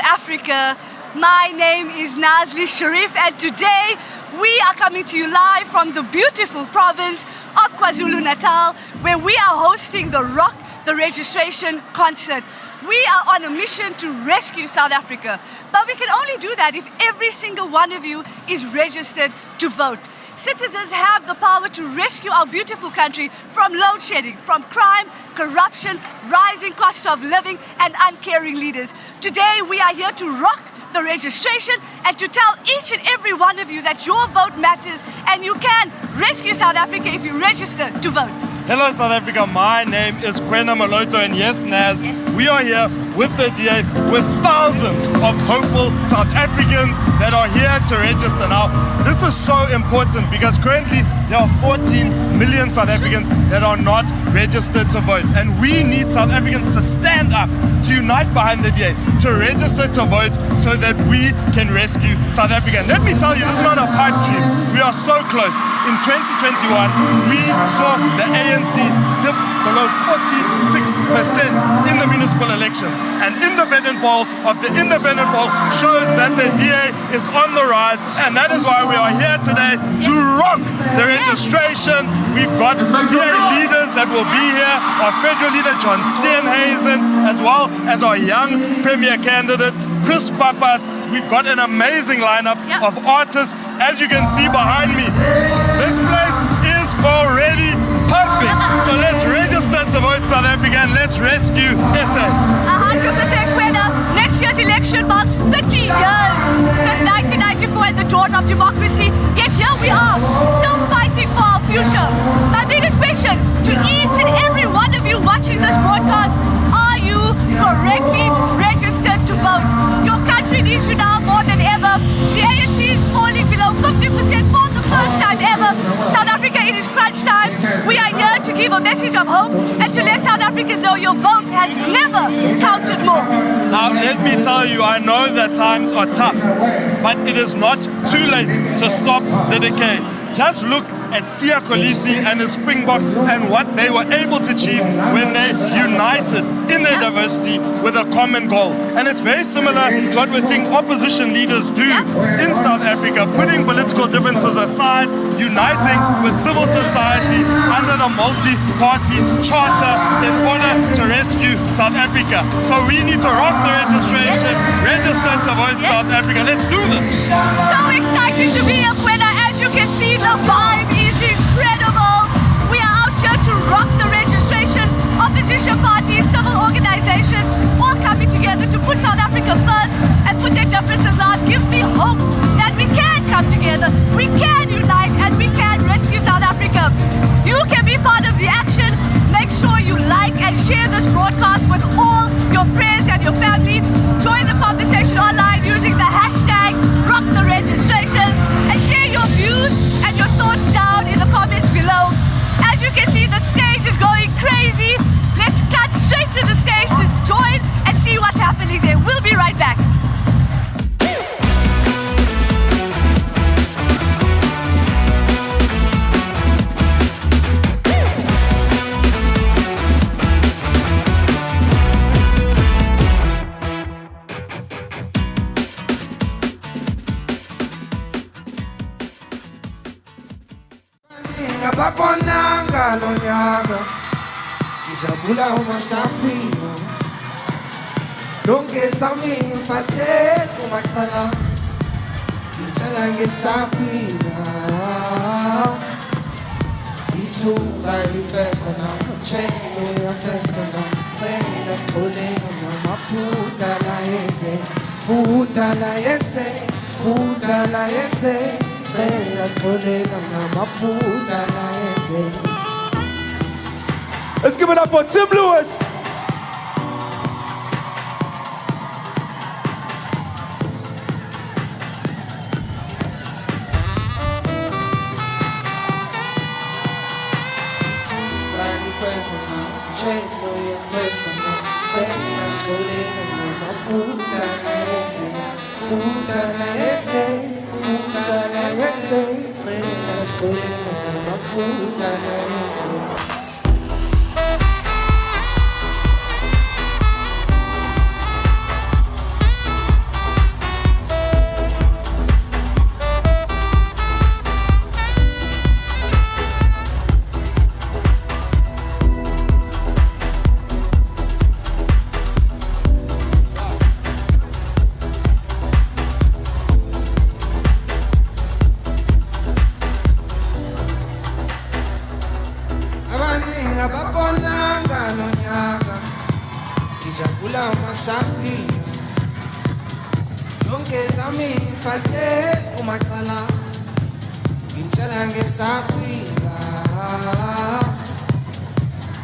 Africa. My name is Nazli Sharif, and today we are coming to you live from the beautiful province of KwaZulu Natal, where we are hosting the Rock the Registration concert. We are on a mission to rescue South Africa, but we can only do that if every single one of you is registered to vote. Citizens have the power to rescue our beautiful country from load shedding, from crime, corruption, rising costs of living, and uncaring leaders. Today we are here to rock the registration and to tell each and every one of you that your vote matters and you can rescue South Africa if you register to vote. Hello South Africa, my name is Kwena Maloto, and yes Naz, we are here with the DA with thousands of hopeful South Africans that are here to register. Now this is so important because currently there are 14 million South Africans that are not registered to vote, and we need South Africans to stand up, to unite behind the DA, to register to vote so that we can rescue South Africa. And let me tell you, this is not a pipe dream. We are so close. In 2021, we saw the ANC dip below 46% in the municipal elections. An independent poll of the independent poll shows that the DA is on the rise, and that is why we are here today to rock the registration. We've got DA leaders that will be here, our federal leader John Steenhuisen, as well as our young premier candidate Chris Pappas. We've got an amazing lineup of artists. As you can see behind me, this place is already pumping. So let's register to vote South Africa and let's rescue SA. 100% winner. Next year's election marks 30 years since 1994 and the dawn of democracy. Yet here we are, still fighting for our future. My biggest question to each and every one of you watching this broadcast: are you correctly registered to vote? Your country needs you now more than ever. The ANC is falling below 50% for the first time ever. South Africa, it is crunch time. We are here to give a message of hope and to let South Africans know your vote has never counted more. Now let me tell you, I know that times are tough, but it is not too late to stop the decay. Just look at Siya Kolisi and the Springboks and what they were able to achieve when they united in their diversity with a common goal. And it's very similar to what we're seeing opposition leaders do in South Africa, putting political differences aside, uniting with civil society under the multi-party charter in order to rescue South Africa. So we need to rock the registration, register to vote South Africa. Let's do this. So excited to be a winner. As you can see, the vibe is incredible. We are out here to rock the registration. Opposition parties, civil organizations, all coming together to put South Africa first and put their differences last. Gives me hope that we can come together, we can unite, and we can rescue South Africa. You can be part of the action. Make sure you like and share this broadcast with all your friends and your family. Join the conversation online using the hashtag #RockTheRegistration and share your views and your thoughts down in the comments below. As you can see, the stage is going crazy. Let's cut straight to the stage to join and see what's happening there. We'll be right back. Ngababonanga lo nyaka ngijabula uma saphila lonke sami mfathe umakhala ngijala ngesaphila ithuba lifeko na chelo ya festa na kwenda stoleni na maputa la yese puta la yese puta la yese. Let's give it up for Tim Lewis. abaningi ababonanga lo nyaka ngijabula masaphila yonke zami ngifake kumacala ngitshela ngesaphila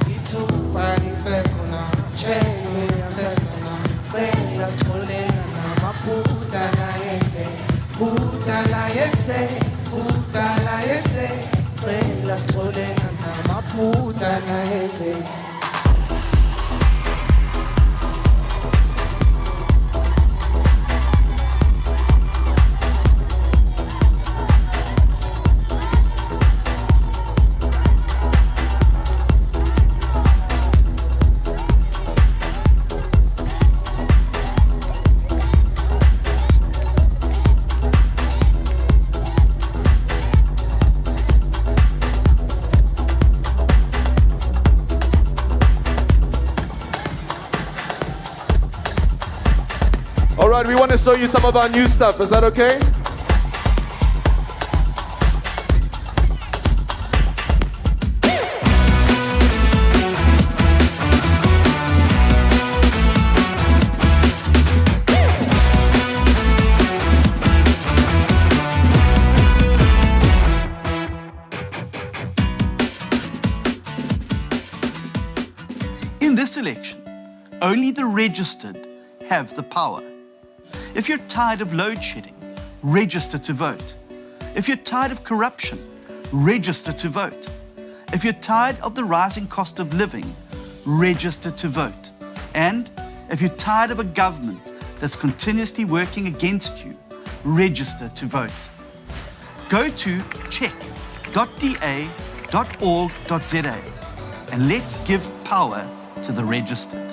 ngithupa ifekuna tshelo yafestana cela sixolela namaphutha layese phutha layese phutha layese cela sixolela namaphutha layese. All right, we want to show you some of our new stuff. Is that okay? In this election, only the registered have the power. If you're tired of load shedding, register to vote. If you're tired of corruption, register to vote. If you're tired of the rising cost of living, register to vote. And if you're tired of a government that's continuously working against you, register to vote. Go to check.da.org.za and let's give power to the registered.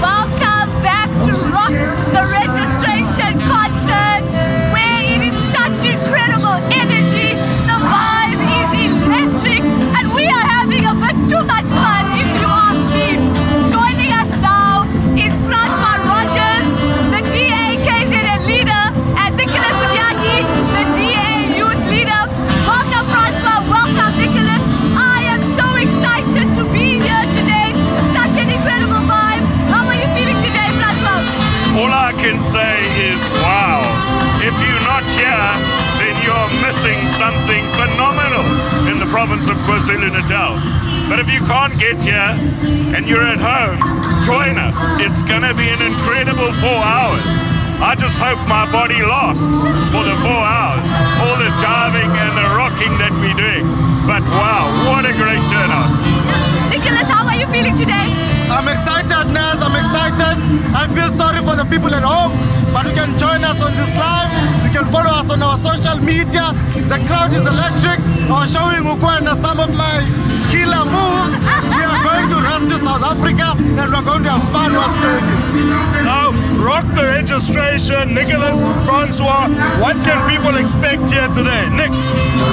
Welcome back to Rock the Registration concert, where it is such incredible energy. The vibe is electric, and we are having a bit too much fun, if you ask me. Joining us now is Francois Rogers, the DA KZN leader, and Nicholas Nyati, the DA youth leader. Welcome, Francois. Welcome, Nicholas. I am so excited to be here today. Such an incredible vibe. How are you feeling today, Francois? All I can say is wow. If you're not here, then you're missing something phenomenal in the province of KwaZulu-Natal. But if you can't get here and you're at home, join us. It's going to be an incredible 4 hours. I just hope my body lasts for the 4 hours. All the jiving and the rocking that we're doing. But wow, what a great turnout. Nicholas, how are you feeling today? I'm excited, Naz. I'm excited. I feel sorry for the people at home, but you can join us on this live. You can follow us on our social media. The crowd is electric. I was showing Ukwana some of my killer moves. We are going to rescue South Africa, and we're going to have fun whilst doing it. Now, rock the registration. Nicholas, Francois, what can people expect here today? Nick?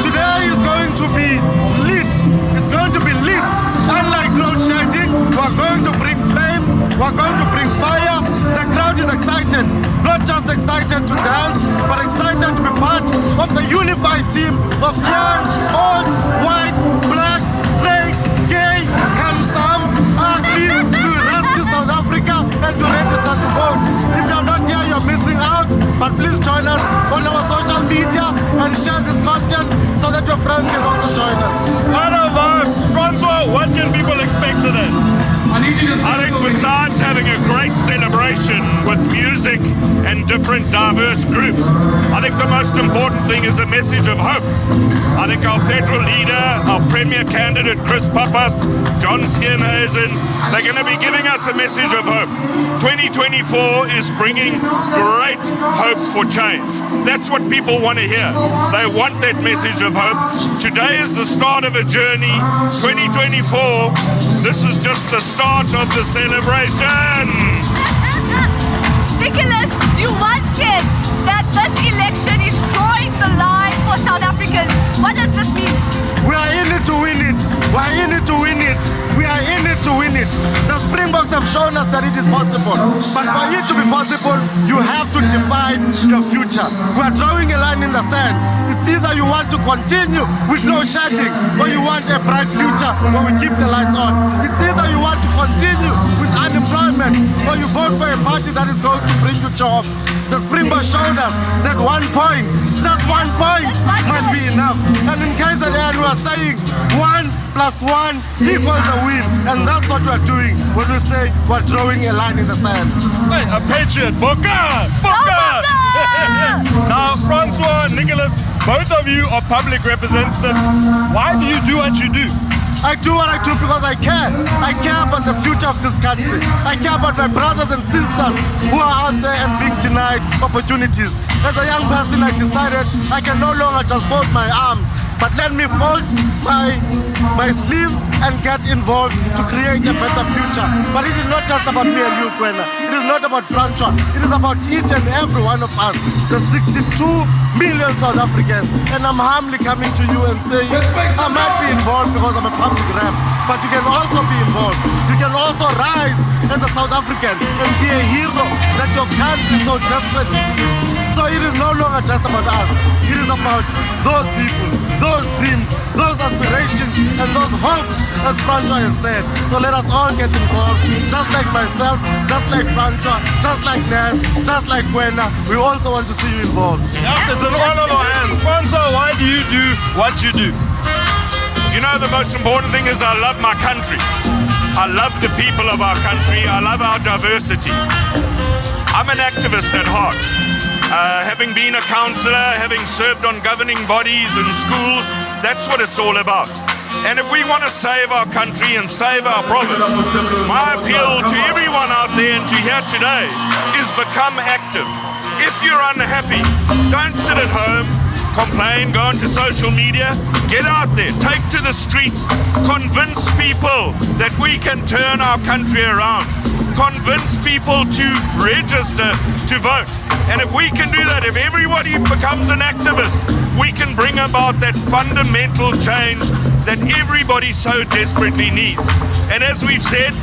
Today is going to be lit. It's going to be lit. Unlike load shedding, we're going to bring flames, we're going to bring fire. The crowd is excited, not just excited to dance, but excited to be part of a unified team of young, old, white, black, straight, gay, handsome, ugly, to rescue South Africa and to register to vote. If you're not here, you're missing out, but please join us on our social media and share this content so that your friends can also join us. What a vibe. Francois, what can people expect today? I think besides having a great celebration with music and different diverse groups, I think the most important thing is a message of hope. I think our federal leader, our premier candidate, Chris Pappas, John Steenhuisen, they're going to be giving us a message of hope. 2024 is bringing great hope for change. That's what people want to hear. They want that message of hope. Today is the start of a journey. 2024, this is just the start of the celebration. The Springboks have shown us that it is possible. But for it to be possible, you have to define your future. We are drawing a line in the sand. It's either you want to continue with no shedding or you want a bright future where we keep the lights on. It's either you want to continue with unemployment or you vote for a party that is going to bring you jobs. The Springboks showed us that 1 point, just 1 point, might be enough. And in KZN we are saying 1 + 1 equals a win. And that's what we are doing when we say we're drawing a line in the sand. Hey, a patriot, Boka! Boka! Now, Francois, Nicholas, both of you are public representatives. Why do you do what you do? I do what I do because I care. I care about the future of this country. I care about my brothers and sisters who are out there and being denied opportunities. As a young person, I decided I can no longer just fold my arms, but let me fold my sleeves and get involved to create a better future. But it is not just about me and you, Kwena. It is not about Francois. It is about each and every one of us, the 62 million South Africans. And I'm humbly coming to you and saying, I might be involved because I'm a public rep, but you can also be involved. You can also rise as a South African and be a hero that your country so desperately needs. So it is no longer just about us. It is about those people, those dreams, those aspirations, and those hopes, as Francois has said. So let us all get involved, just like myself, just like Francois, just like Nas, just like Kwena. We also want to see you involved. Yeah, it's in all of our hands. Francois, why do you do what you do? You know, the most important thing is I love my country. I love the people of our country. I love our diversity. I'm an activist at heart. Having been a councillor, having served on governing bodies and schools, that's what it's all about. And if we want to save our country and save our province, my appeal to everyone out there and to here today is become active. If you're unhappy, don't sit at home, complain, go onto social media, get out there, take to the streets, convince people that we can turn our country around. Convince people to register to vote. And if we can do that, if everybody becomes an activist, we can bring about that fundamental change that everybody so desperately needs. And as we've said,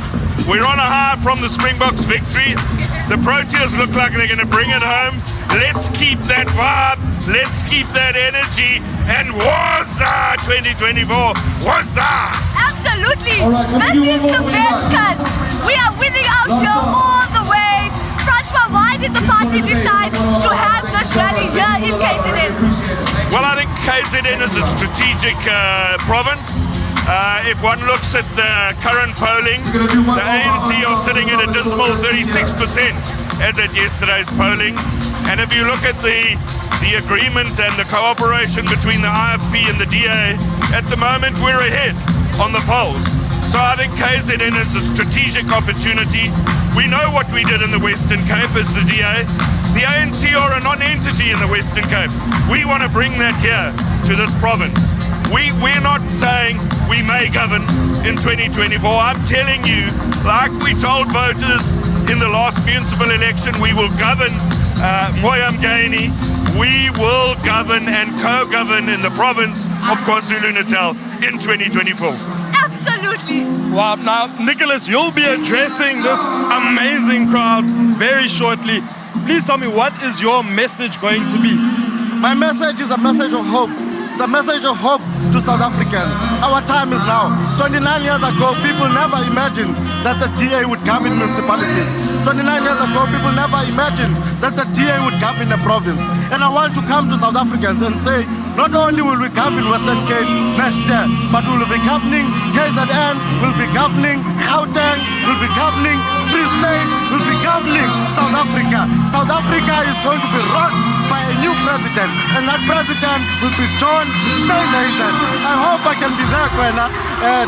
we're on a high from the Springboks victory. The Proteas look like they're going to bring it home. Let's keep that vibe. Let's keep that energy. And Waza 2024. Waza! Absolutely. This is the Venkant. We are winning out here all the way. Francois, why did the party decide to have this rally here in KZN? Well, I think KZN is a strategic province. If one looks at the current polling, the ANC are sitting at a dismal 36% as at yesterday's polling. And if you look at the agreement and the cooperation between the IFP and the DA, at the moment we're ahead on the polls. So I think KZN is a strategic opportunity. We know what we did in the Western Cape as the DA. The ANC are a non-entity in the Western Cape. We want to bring that here to this province. We're not saying we may govern in 2024. I'm telling you, like we told voters in the last municipal election, we will govern Moyamgani. We will govern and co-govern in the province of KwaZulu-Natal in 2024. Absolutely. Wow, now, Nicholas, you'll be addressing this amazing crowd very shortly. Please tell me, what is your message going to be? My message is a message of hope. It's a message of hope to South Africans. Our time is now. 29 years ago, people never imagined that the DA would govern municipalities. 29 years ago, people never imagined that the DA would govern a province. And I want to come to South Africans and say, not only will we govern Western Cape next year, but we will be governing KZN, we'll be governing Gauteng, we'll be governing Free State, we'll be governing South Africa. South Africa is going to be run by a new president, and that president will be John Steenhuisen. I hope I can be there, Kwena.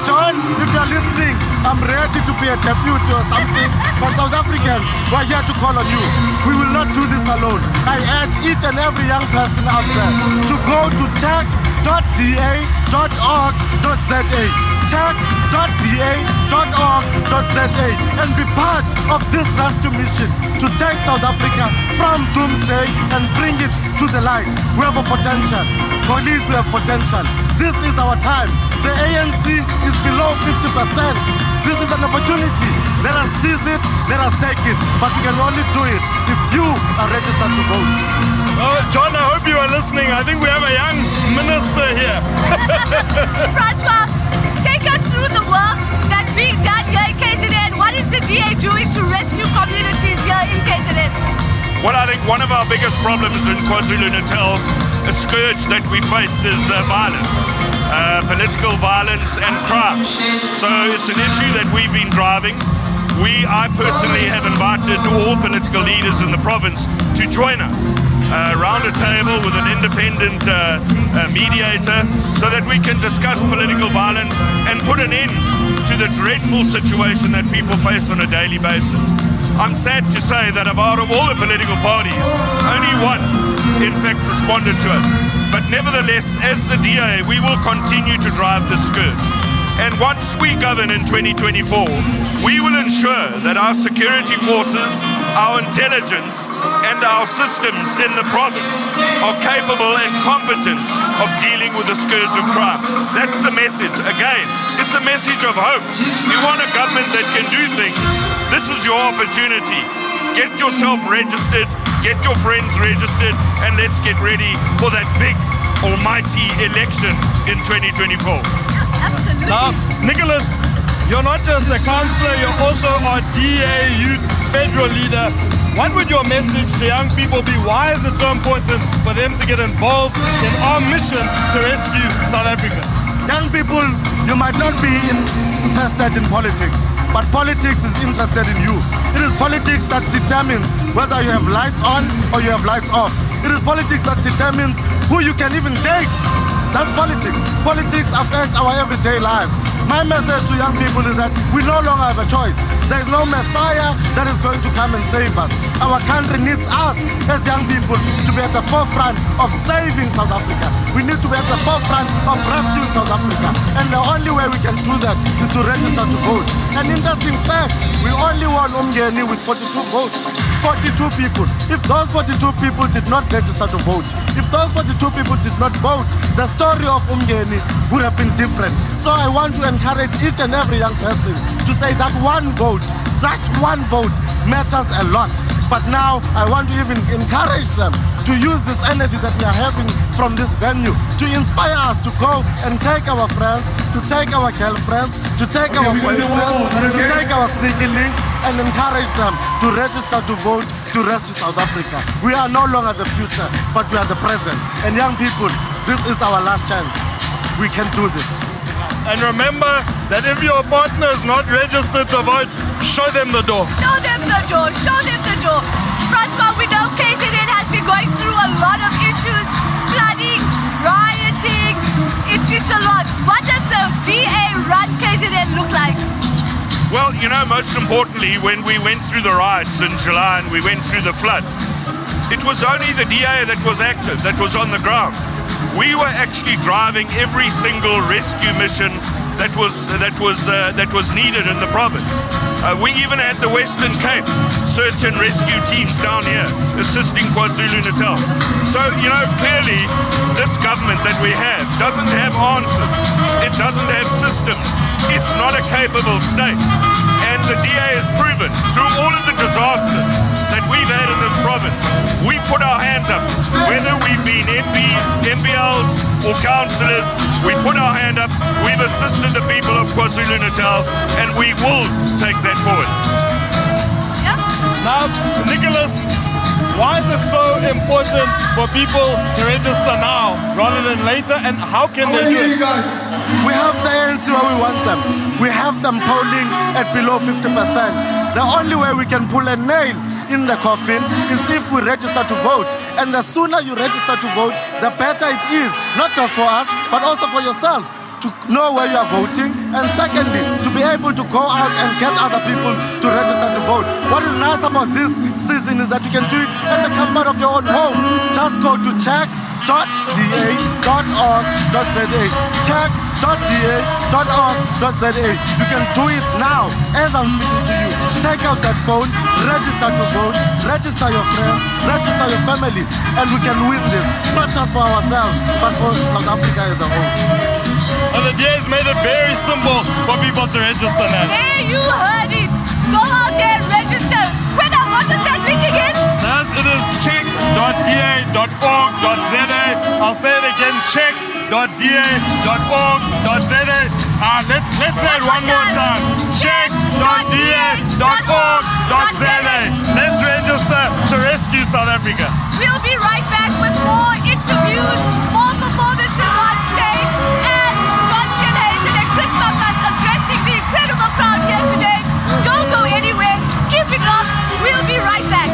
John, if you're listening, I'm ready to be a deputy or something. But South Africans, we're here to call on you. We will not do this alone. I urge each and every young person out there to go to check.da.org.za. check.da.org.za and be part of this rescue mission to take South Africa from doomsday and bring it to the light. We have a potential. Police, we have potential. This is our time. The ANC is below 50%. This is an opportunity. Let us seize it, let us take it. But we can only do it if you are registered to vote. Oh, John, I hope you are listening. I think we have a young minister here. Francois, take us through the work that's being done here in KZN. What is the DA doing to rescue communities here in KZN? Well, I think one of our biggest problems in KwaZulu-Natal, a scourge that we face, is violence. Political violence and crime. So it's an issue that we've been driving. I personally have invited all political leaders in the province to join us around a table with an independent mediator so that we can discuss political violence and put an end to the dreadful situation that people face on a daily basis. I'm sad to say that out of all the political parties, only one, in fact, responded to us. But nevertheless, as the DA, we will continue to drive this scourge. And once we govern in 2024, we will ensure that our security forces, our intelligence, and our systems in the province are capable and competent of dealing with the scourge of crime. That's the message. Again, it's a message of hope. You want a government that can do things. This is your opportunity. Get yourself registered, get your friends registered, and let's get ready for that big, almighty election in 2024. Absolutely. Now, Nicholas, you're not just a councillor, you're also our DA youth federal leader. What would your message to young people be? Why is it so important for them to get involved in our mission to rescue South Africa? Young people, you might not be interested in politics, but politics is interested in you. It is politics that determines whether you have lights on or you have lights off. It is politics that determines who you can even date. That's politics. Politics affects our everyday life. My message to young people is that we no longer have a choice. There is no Messiah that is going to come and save us. Our country needs us as young people to be at the forefront of saving South Africa. We need to be at the forefront of rescuing South Africa. And the only way we can do that is to register to vote. An interesting fact, we only won Umgeni with 42 votes. 42 people. If those 42 people did not register to vote, if those 42 people did not vote, the story of Umgeni would have been different. So I want to encourage each and every young person to say that one vote matters a lot. But now I want to even encourage them to use this energy that we are having from this venue to inspire us to go and take our friends, to take our girlfriends, to take our boyfriends, to take our sneaky links and encourage them to register to vote to rescue South Africa. We are no longer the future, but we are the present. And young people, this is our last chance. We can do this. And remember that if your partner is not registered to vote, show them the door. Show them the door. Show them the door. Francois, we know KZN has been going through a lot of issues. Flooding, rioting. It's a lot. What does the DA-run KZN look like? Well, you know, most importantly, when we went through the riots in July and we went through the floods, it was only the DA that was active, that was on the ground. We were actually driving every single rescue mission that was needed in the province. We even had the Western Cape search and rescue teams down here assisting KwaZulu Natal. So, you know, clearly this government that we have doesn't have answers. It doesn't have systems. It's not a capable state. And the DA has proven through all of the disasters that we've had in this province, we put our hands up. Whether we've been MPs, MPLs or councillors, we put our hand up. We've assisted the people of KwaZulu Natal and we will take that forward. Now, Nicholas, why is it so important for people to register now rather than later, and how can they do it? We have the ANC where we want them. We have them polling at below 50%. The only way we can pull a nail in the coffin is if we register to vote. And the sooner you register to vote, the better it is, not just for us, but also for yourself, to know where you are voting, and secondly, to be able to go out and get other people to register to vote. What is nice about this season is that you can do it at the comfort of your own home. Just go to check.da.org.za check.da.org.za. Check.da.org.za. You can do it now as I'm speaking to you. Take out that phone, register to vote, register your friends, register your family, and we can win this. Not just for ourselves, but for South Africa as a whole. And the DA has made it very simple for people to register now. There you heard it. Go out there and register. Quenna, what is that link again? It is check.da.org.za. I'll say it again, check.da.org.za. Let's say it one more time. Check.da.org.za. Let's register to rescue South Africa. We'll be right back with more interviews, more performances on stage, and Steenhuisen and Chris Pappas addressing the incredible crowd here today. Don't go anywhere. Keep it up. We'll be right back.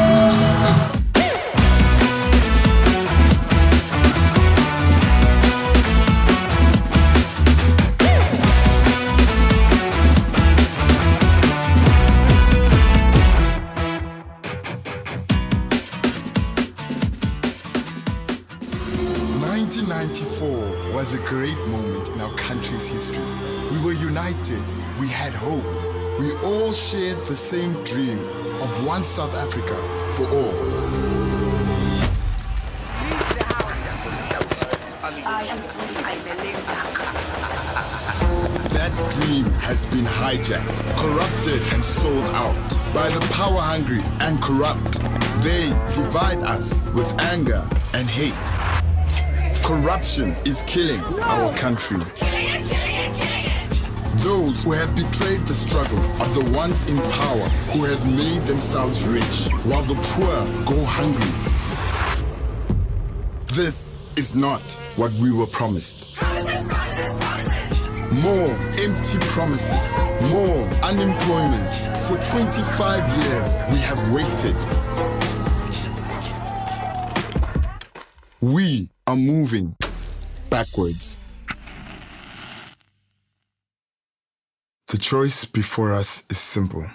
Was a great moment in our country's history. We were united, we had hope. We all shared the same dream of one South Africa for all. That dream has been hijacked, corrupted and sold out by the power-hungry and corrupt. They divide us with anger and hate. Corruption is killing our country. Those who have betrayed the struggle are the ones in power who have made themselves rich while the poor go hungry. This is not what we were promised. More empty promises, more unemployment. For 25 years, we have waited. We are moving backwards. The choice before us is simple.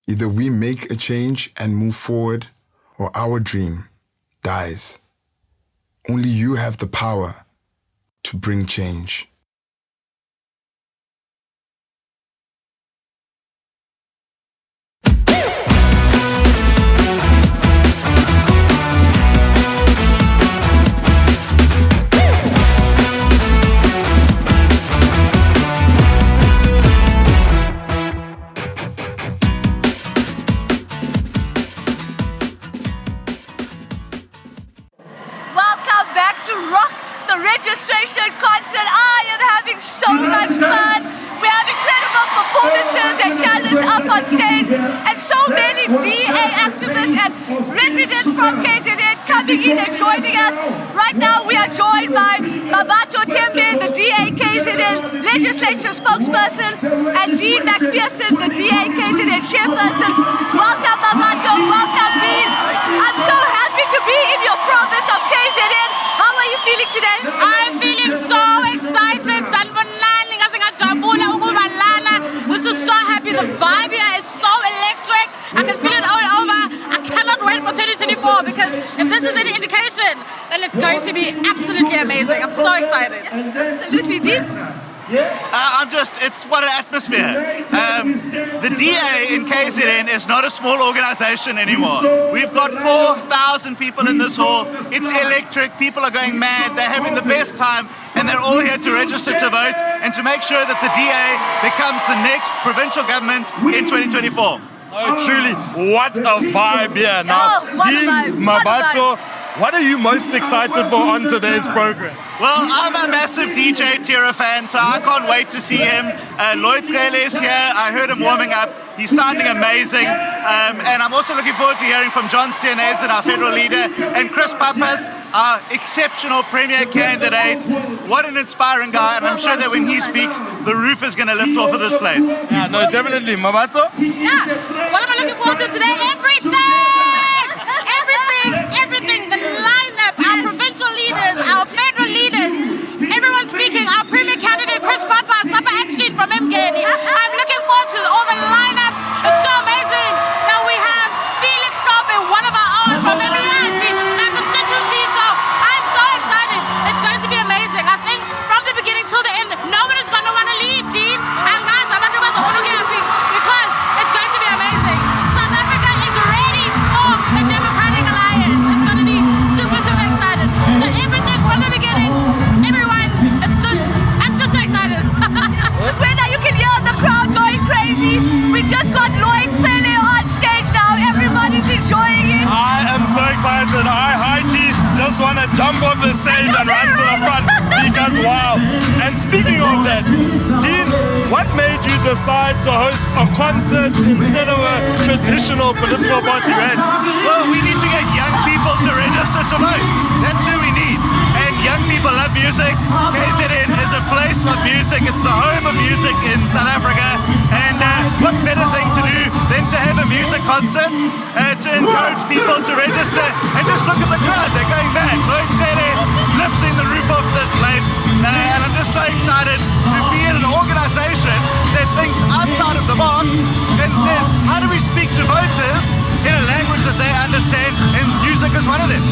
Either we make a change and move forward, or our dream dies. Only you have the power to bring change. Registration concert. I am having so much fun. We have incredible performances and talents up on stage, and so many DA activists and residents from KZN coming in and joining us. Right now we are joined by Babato Tembe, the DA KZN legislature spokesperson, and Dean McPherson, the DA KZN chairperson. Welcome Babato, welcome Dean. I'm so happy to be in your province of KZN. How are you feeling today? I'm feeling so excited. We're just so happy. The vibe here is so electric. I can feel it all over. I cannot wait for 2024 because if this is any indication, then it's going to be absolutely amazing. I'm so excited. Absolutely, Dean. It's what an atmosphere. The DA in KZN is not a small organization anymore. We've got 4,000 people in this hall. It's electric. People are going mad. They're having the best time, and they're all here to register to vote and to make sure that the DA becomes the next provincial government in 2024. Oh, truly, what a vibe here. Now, Dean Mabato, what are you most excited for on today's program? Well, I'm a massive DJ Tira fan, so I can't wait to see him. Lloyd is here. I heard him warming up. He's sounding amazing. And I'm also looking forward to hearing from John Steenhuisen, our federal leader, and Chris Pappas, our exceptional premier candidate. What an inspiring guy, and I'm sure that when he speaks, the roof is going to lift off of this place. Yeah, no, definitely. Mabato? Yeah. What am I looking forward to today? Everything. The lineup, our provincial leaders, our federal leaders, everyone speaking, our premier candidate, Chris Pappas, Papa Action from Mgeni. I'm looking forward to all the lineups. It's so amazing. Now we have Felix Hlophe, one of our own from Nyati, my constituency. So I'm so just want to jump off the stage and run to the front because wow. And speaking of that, Dean, what made you decide to host a concert instead of a traditional political party rally? Well, we need to get young people to register to vote. That's who we need. And young people love music. KZN is a place of music. It's the home of music in South Africa. And what better thing to do than to have a music concert to encourage people to register. And just look at the crowd. They're going mad. Lloyd lifting the roof off this place. And I'm just so excited to be in an organization that thinks outside of the box and says, how do we speak to voters in a language that they understand, and music is one of them.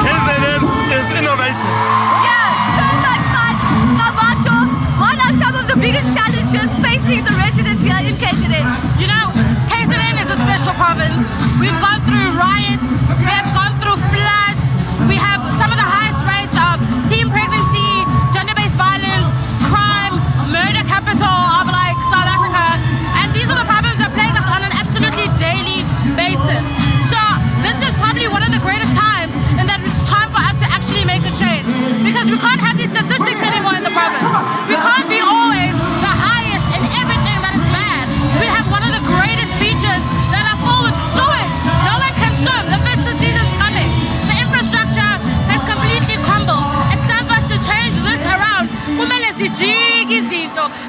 KZN is innovative. Yeah, so much fun. Mabato, what are some of the biggest challenges facing the residents here in KZN? You know, KZN is a special province. We've gone through riots, we have gone through floods, we have some of the highest rates of teen pregnancy, gender-based violence, crime, murder capital of like South Africa. And these are the problems that plague us on an absolutely daily basis. So this is probably one of the greatest times in that it's time for us to actually make a change. Because we can't have these statistics anymore in the province. We can't be always the highest in everything that is bad. We have one of the greatest beaches that are full with sewage. No one can swim. The festive season's coming. The infrastructure has completely crumbled. It's time for us to change this around.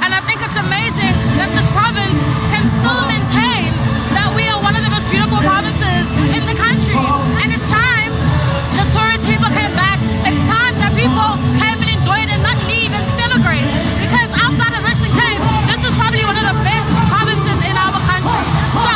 And I think it's amazing that this province can still maintain that we are one of the most beautiful provinces in the country. And it's time the tourist people came back. It's time that people came and enjoyed and not leave and celebrate. Because outside of Western Cape, this is probably one of the best provinces in our country. So,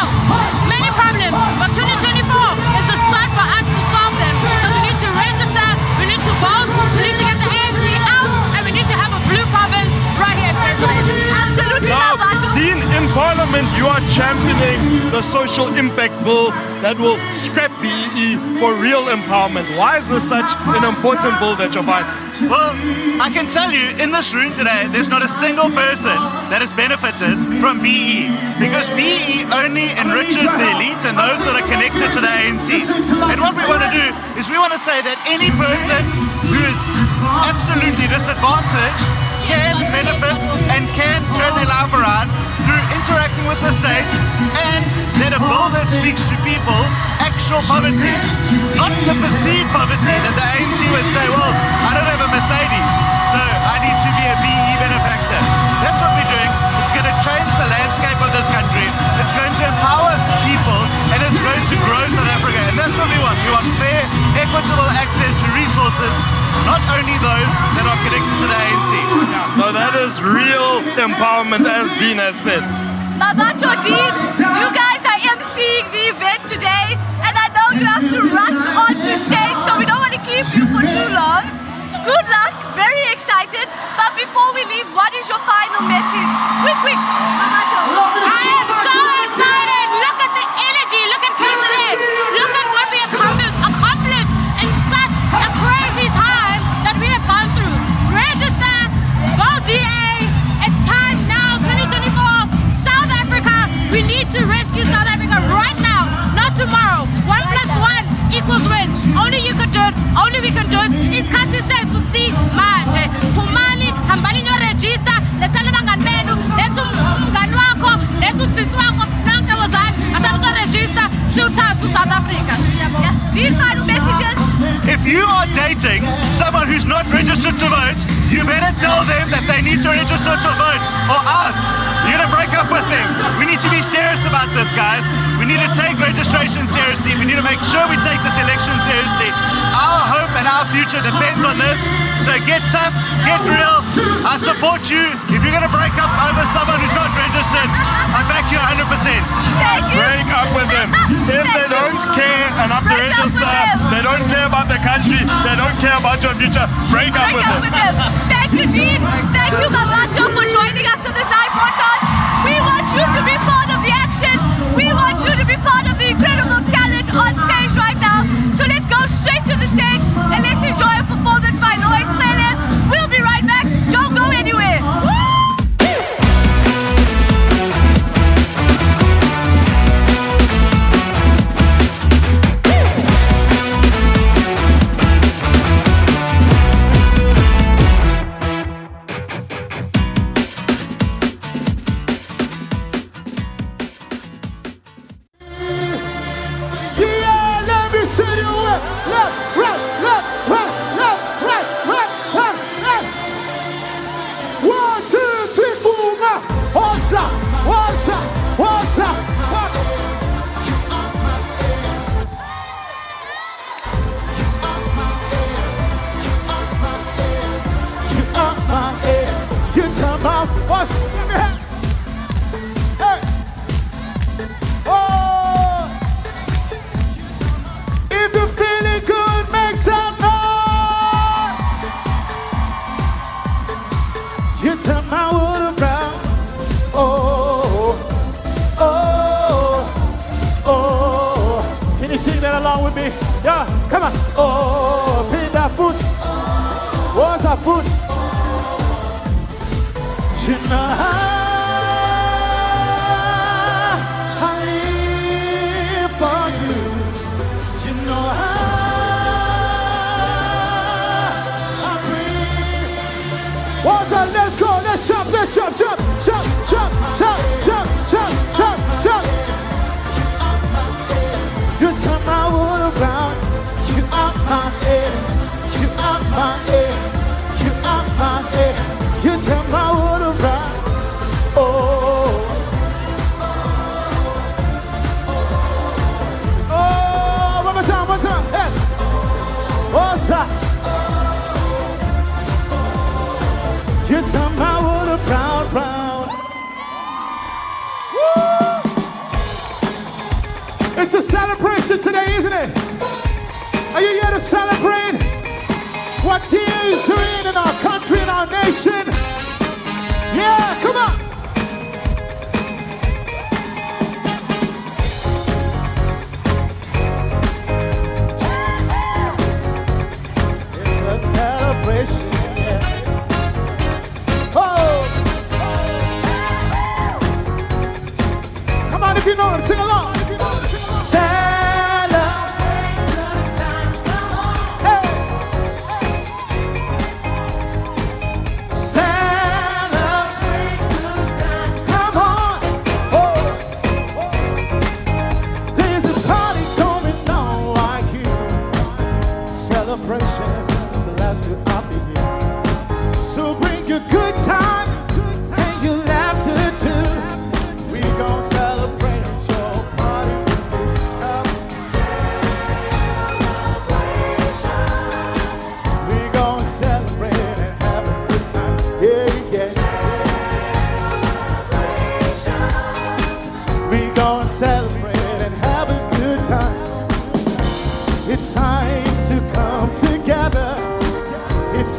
many problems, but 2024 is the start for us to solve them. Because we need to register, we need to vote, we need to get the ANC out, and we need to have a blue province right here in KZN. Absolutely Now, not. Dean, in Parliament, you are championing the social impact bill that will scrap BEE for real empowerment. Why is this such an important bill that you're fighting? Well, I can tell you, in this room today, there's not a single person that has benefited from BE. Because BE only enriches the elite and those that are connected to the ANC. And what we want to do is we want to say that any person who is absolutely disadvantaged can benefit and can turn their life around through interacting with the state, and that a bill that speaks to people's actual poverty, not the perceived poverty that the ANC would say, well, I don't have a Mercedes, so I need to be a BE benefactor. That's what we're doing. It's going to change the landscape of this country. It's going to empower people, and it's going to grow South Africa. And that's what we want. We want fair, equitable access to resources, not only those that are connected to the ANC. No, that is real empowerment, as Dean has said. Mabato, Dean, you guys are emceeing the event today, and I know you have to rush onto stage, so we don't want to keep you for too long. Good luck, very excited. But before we leave, what is your final message? Quick, Mabato. I am so excited. Look at the energy. Look at KZN. Look at what we have accomplished in such a crazy time that we have gone through. Register, vote DA. It's time now, 2024. South Africa, we need to rescue South Africa right now, not tomorrow. 1 + 1 equals win. Only you could do it. Only we can do it. Isikhathi sethu si manje. Phumani, hambani niyorejista. Lethani abangani benu. Letha umngani wakho. Letha usisi wakho. Nonke wozani. Asamsorejista. Siwuthathe uSouth Africa. Yeah. Dean, final messages? If you are dating someone who's not registered to vote, you better tell them that they need to register to vote or out. You're going to break up with them. We need to be serious about this, guys. We need to take registration seriously. We need to make sure we take this election seriously. Our hope and our future depends on this. So get tough, get real. I support you. If you're going to break up over someone who's not registered, I back you 100%. Break up with them. If they don't care enough to Break up with register, them. they don't care about the country, they don't care about your future, break up with them. Thank you, Dean. Thank you, Mabato, for joining us on this live broadcast. We want you to be part of the action. We want you to be part of the incredible talent on stage right now. So let's go straight to the stage and let's enjoy a performance by Lloyd, Cele. We'll be right back. Don't go anywhere. It's a celebration today, isn't it? Are you here to celebrate what Tira is doing in our country and our nation? Yeah, come on. It's a celebration. Oh! Come on, if you know it, sing along.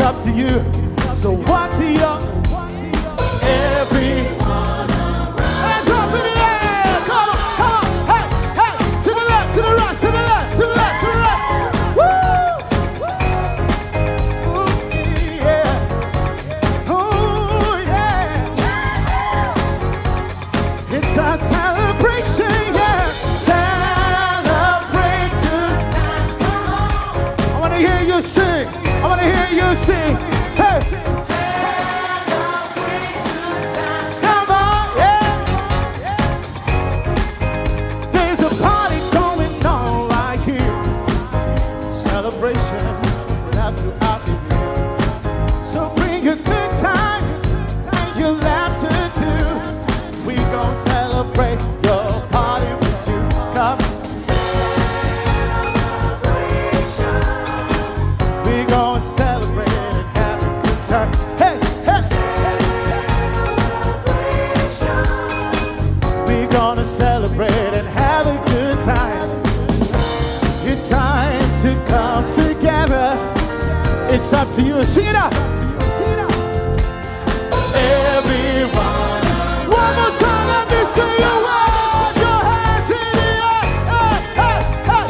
Up to you. So what do you? Everyone hands up in the air. Come on, come on. Hey, hey. To the left, to the right, to the left, to the left, to the right. Woo! Ooh, yeah. Ooh, yeah. It's a celebration, yeah. Celebrate good times. Come on. I want to hear you sing. I want to hear you sing. Hey! Celebrate good times. Come on, yeah. There's a party going on right here. Celebration throughout the year. So bring your good time and your laughter too. We gon' celebrate your party with you. Come. We gon' celebrate and have a good time. Hey, hey. We gonna celebrate and have a good time. It's time to come together. It's up to you. Sing it up. Everyone. One more time, let me see you wave your hands in the air. Hey, hey, hey.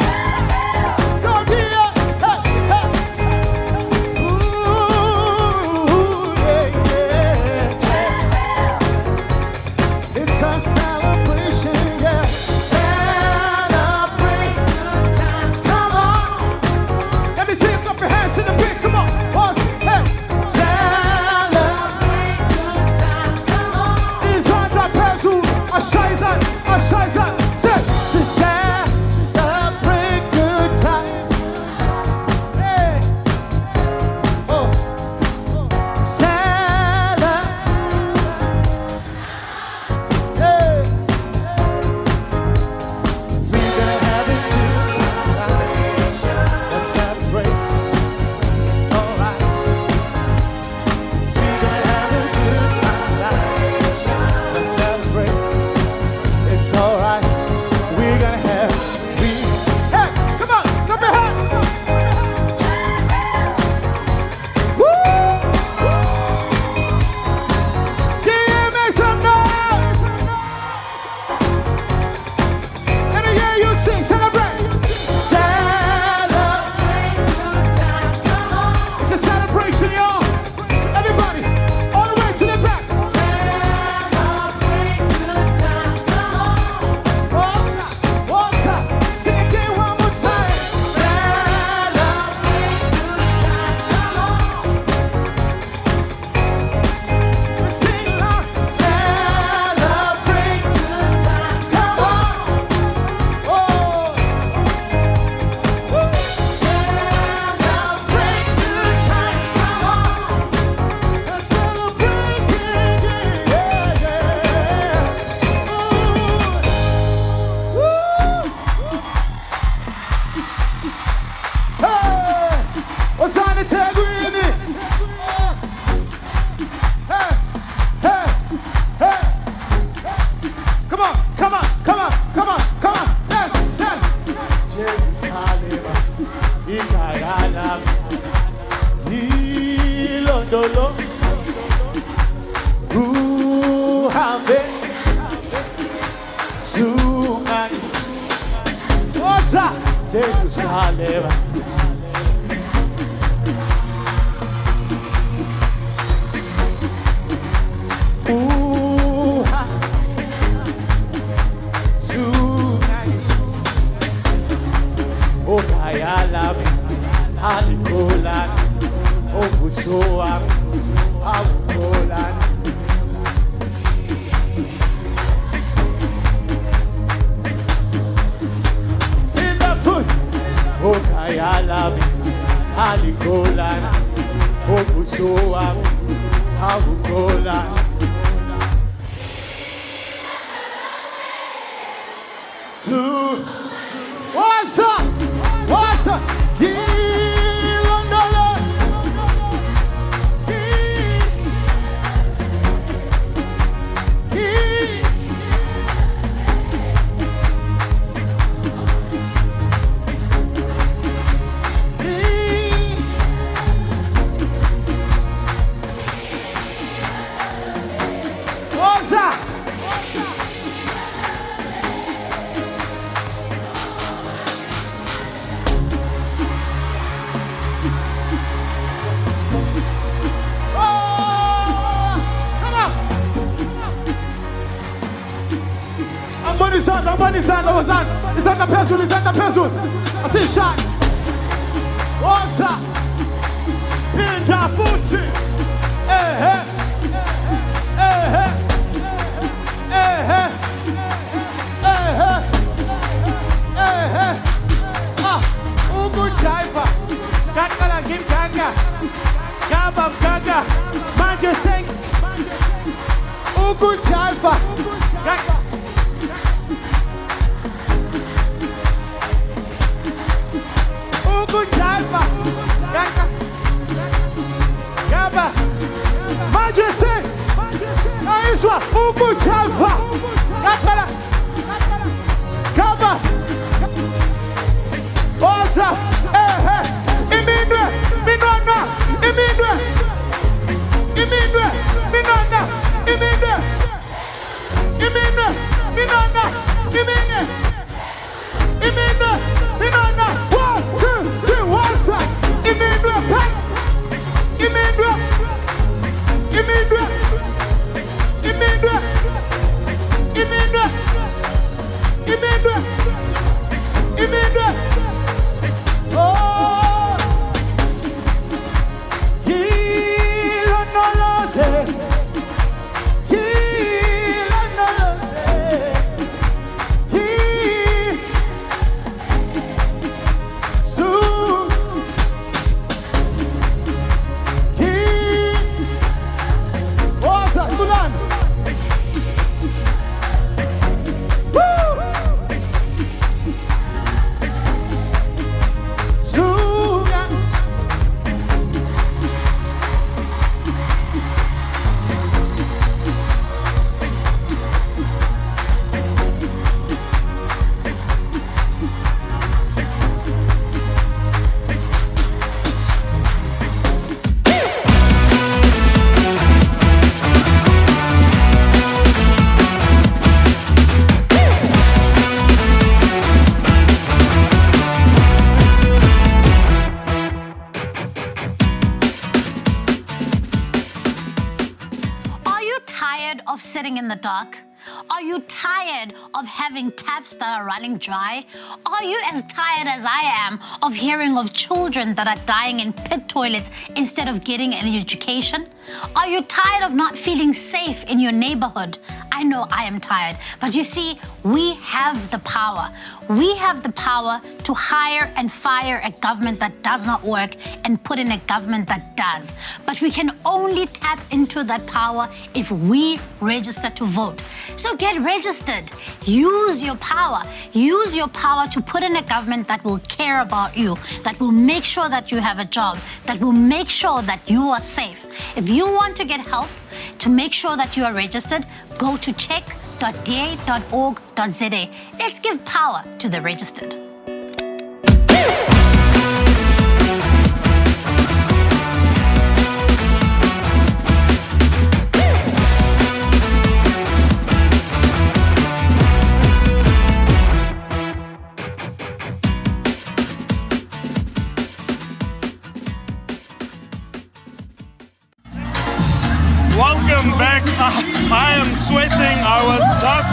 Go get it. Hey, hey. Ooh, yeah, yeah. It's a celebration, yeah. Celebrate good times. Come on. Let me see you clap your hands in the beat. Come on. Pause. Hey. Celebrate good times. Come on. These are the people who are shy. Londolo, Ruhambe, Sumani, Oza, Jerusalem. Ayalabi, Alikolan, Obusoam, Abukolan. In the foot, Ayalabi, Alikolan, Obusoam, Abukolan. What's up? What's up? What's up? It's on the pencil, it's on the pencil. I see shot. What's up? Pinda Futsi. Eh, eh. Eh, eh. Eh, eh. Eh, eh. Eh, eh. Ah, Ugu Jaiva. Kakala Gim Gaga. Gabam Gaga. Manja Seng. Ugu Jaiva. Gaga. Ugu Jaiva. Gaga. Gaba. Manja Seng. Aiswa. Ugu Jaiva. Kakala. Gaba. Oza. Eh, eh. Imindwe. Minona. Imindwe. Imindwe. Minona. Imindwe. Imindwe. Minona. Imindwe. Imindwe. Minona. 1, 2, 3. What's up? Imindwe. Pass. Imindwe. Imindwe. Imindwe. Imindwe. Imindwe. Imindwe. Oh. Kilo nolose. Kilo nolose. Su. Oza, Tulan. Woo. Suga. Are you tired of sitting in the dark? Are you tired of having taps that are running dry? Are you as tired as I am of hearing of children that are dying in pit toilets instead of getting an education? Are you tired of not feeling safe in your neighborhood? I know I am tired, but you see, we have the power. We have the power to hire and fire a government that does not work and put in a government that does. But we can only tap into that power if we register to vote. So get registered. Use your power. Use your power to put in a government that will care about you, that will make sure that you have a job, that will make sure that you are safe. If you want to get help to make sure that you are registered, go to check.da.org.za. Let's give power to the registered. welcome back. I am sweating. I was just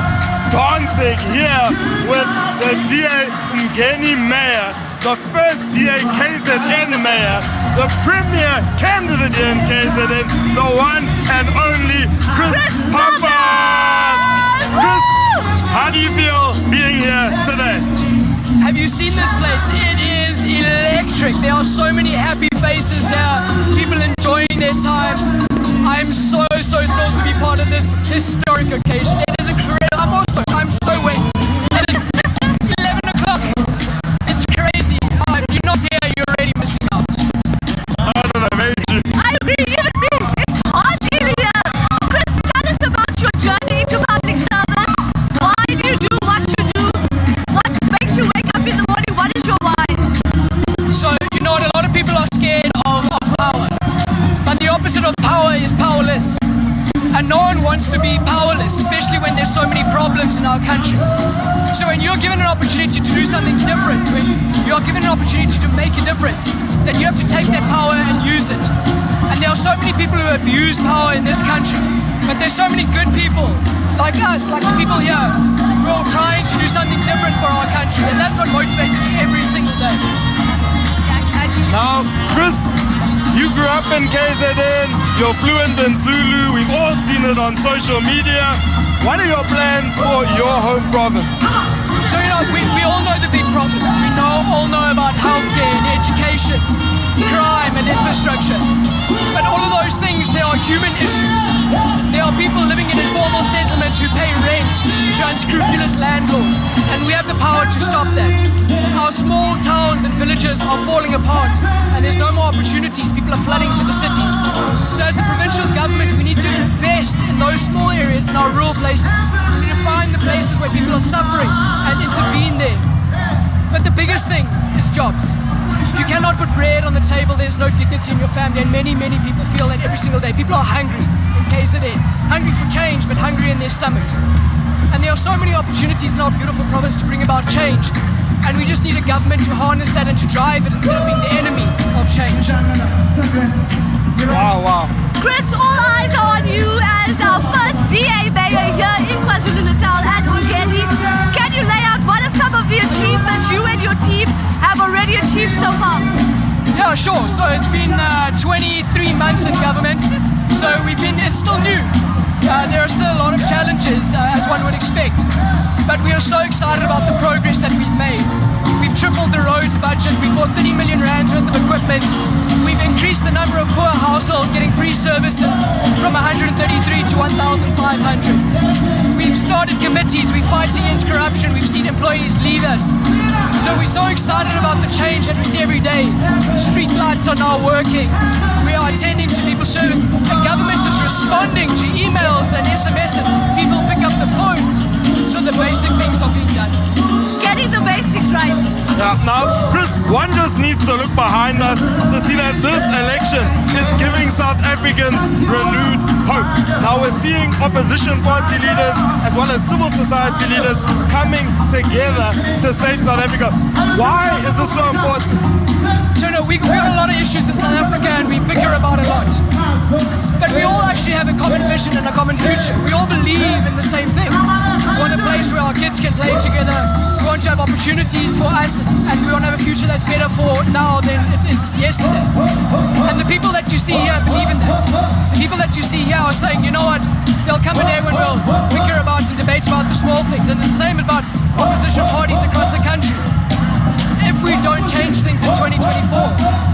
dancing here with the DA Mgeni Mayor, the first DA KZN Mayor, the premier candidate here in KZN, the one and only Chris Pappas. Chris, how do you feel being here today? Have you seen this place? It is electric. There are so many happy faces here, people enjoying their time. I'm so thrilled to be part of this historic occasion. It is incredible. I'm so wet. It's 11 o'clock. It's crazy. If you're not here, you're already missing out. I don't know, maybe. I agree, even me. It's hot in here. Chris, tell us about your journey to public service. Why do you do what you do? What makes you wake up in the morning? What is your why? So, you know what? A lot of people are scared of power. But the opposite of power is powerless. And no one wants to be powerless, especially when there's so many problems in our country. So when you're given an opportunity to do something different, when you're given an opportunity to make a difference, then you have to take that power and use it. And there are so many people who abuse power in this country, but there's so many good people like us, like the people here, who are trying to do something different for our country, and that's what motivates me every single day. Now, Chris, you grew up in KZN, you're fluent in Zulu, we've all seen it on social media. What are your plans for your home province? So, you know, we all know the big problems. We all know about healthcare and education, crime and infrastructure. But all of those things, they are human issues. There are people living in informal settlements who pay rent to unscrupulous landlords, and we have the power to stop that. Our small towns and villages are falling apart, and there's no more opportunities. People are flooding to the cities. So as the provincial government, we need to invest in those small areas, in our rural places. We need to find the places where people are suffering and intervene there. But the biggest thing is jobs. If you cannot put bread on the table, there's no dignity in your family, and many people feel that every single day. People are hungry in KZN, hungry for change, but hungry in their stomachs. And there are so many opportunities in our beautiful province to bring about change, and we just need a government to harness that and to drive it instead of being the enemy of change. Wow. Chris, all eyes are on you as our first DA Mayor here in KwaZulu Natal and Mgeni. Can you lay out what are some of the achievements you and your team have already achieved so far? Yeah, sure. So it's been 23 months in government, so it's still new. There are still a lot of challenges, as one would expect, but we are so excited about the progress that we've made. We've tripled the roads budget, we bought 30 million rand worth of equipment, we've increased the number of poor households getting free services from 133 to 1,500. We've started committees, we fight against corruption, we've seen employees leave us. So we're so excited about the change that we see every day. Street lights are now working, we are attending to people's service, the government is responding to emails and SMSs, people pick up the phones, so the basic things are being done. Getting the basics right. Yeah, now, Chris, one just needs to look behind us to see that this election is giving South Africans renewed hope. Now we're seeing opposition party leaders as well as civil society leaders coming together to save South Africa. Why is this so important? So no, we have a lot of issues in South Africa and we bicker about a lot. But we all actually have a common vision and a common future. We all believe in the same thing. We want a place where our kids can play together. We want to have opportunities for us, and we want to have a future that's better for now than it is yesterday. And the people that you see here believe in that. The people that you see here are saying, you know what, there'll come a day when we'll bicker about and debate about the small things. And it's the same about opposition parties across the country. If we don't change things in 2024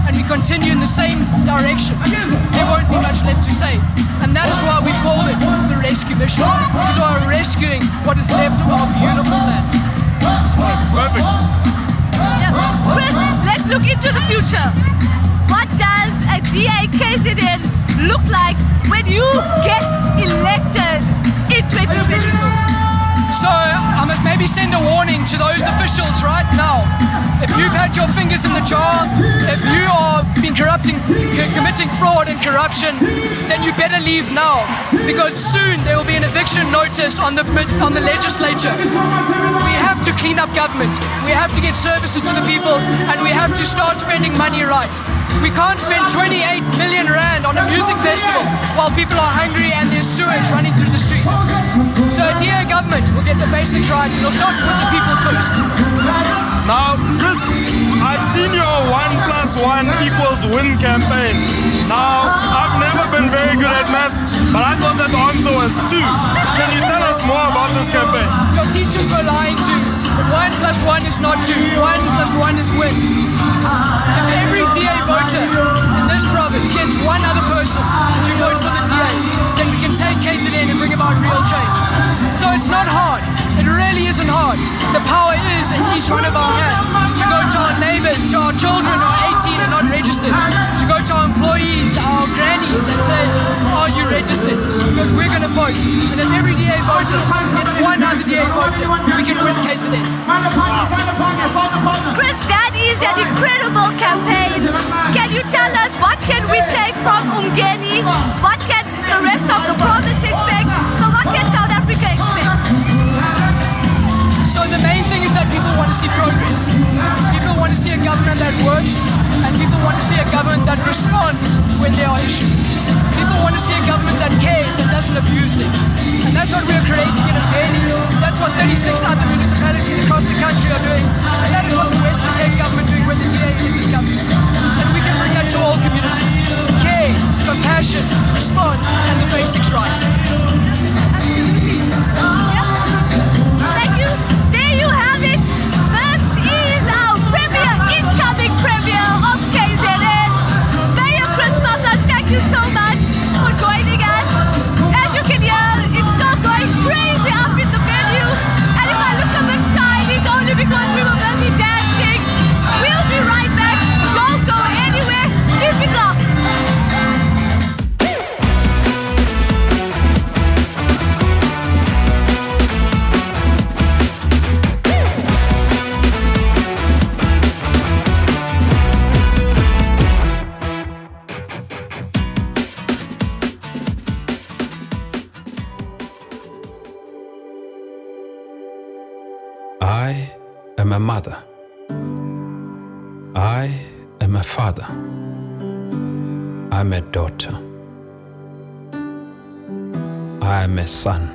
and we continue in the same direction, there won't be much left to say. And that is why we called it the Rescue Mission. Because we are rescuing what is left of our beautiful land. Perfect. Yeah. Chris, let's look into the future. What does a DA KZN look like when you get elected in 2024? So I must maybe send a warning to those officials right now. If you've had your fingers in the jar, if you are been and committing fraud and corruption, then you better leave now, because soon there will be an eviction notice on the legislature. We have to clean up government. We have to get services to the people, and we have to start spending money right. We can't spend 28 million rand on a music festival while people are hungry and there's sewage running through the street. So a DA government will get the basics right and it'll start with the people first. Now, Chris, I've seen your 1+1=win campaign. Now, I've never been very good at maths, but I thought that the answer was 2. Can you tell us more about this campaign? Your teachers were lying too. 1+1 is not 2. 1+1 is win. If every DA voter in this province gets one other person to vote for the DA, then we can take KZN and bring about real change. So it's not hard. It really isn't hard. The power is in each one of our hands. To go to our neighbors, to our children who are 18 and not registered. To go to our employees, our grannies and say, are you registered? Because we're going to vote. And if every DA voter gets one other DA voter, we can win KZN. Chris, that is an incredible campaign. Can you tell us what can we take from Umgeni? What can the rest of the province expect? So what can South Africa expect? So the main thing is that people want to see progress. People want to see a government that works, and people want to see a government that responds when there are issues. People want to see a government that cares and doesn't abuse them. And that's what we're creating in Umgeni. That's what 36 other municipalities across the country are doing. And that is what the Western Cape government is doing when the DA is in government. And we can bring that to all communities. Care, compassion, response, and the basics right. Thank you. There you have it. This is our incoming premier of KZN. Mayor Chris Pappas, thank you so much for joining us. As you can hear, it's still going crazy up in the venue. And if I look a bit shy, it's only because we were busy dancing. We'll be right back. Don't go anywhere. Keep it locked. I am a mother. I am a father. I'm a daughter. I am a son.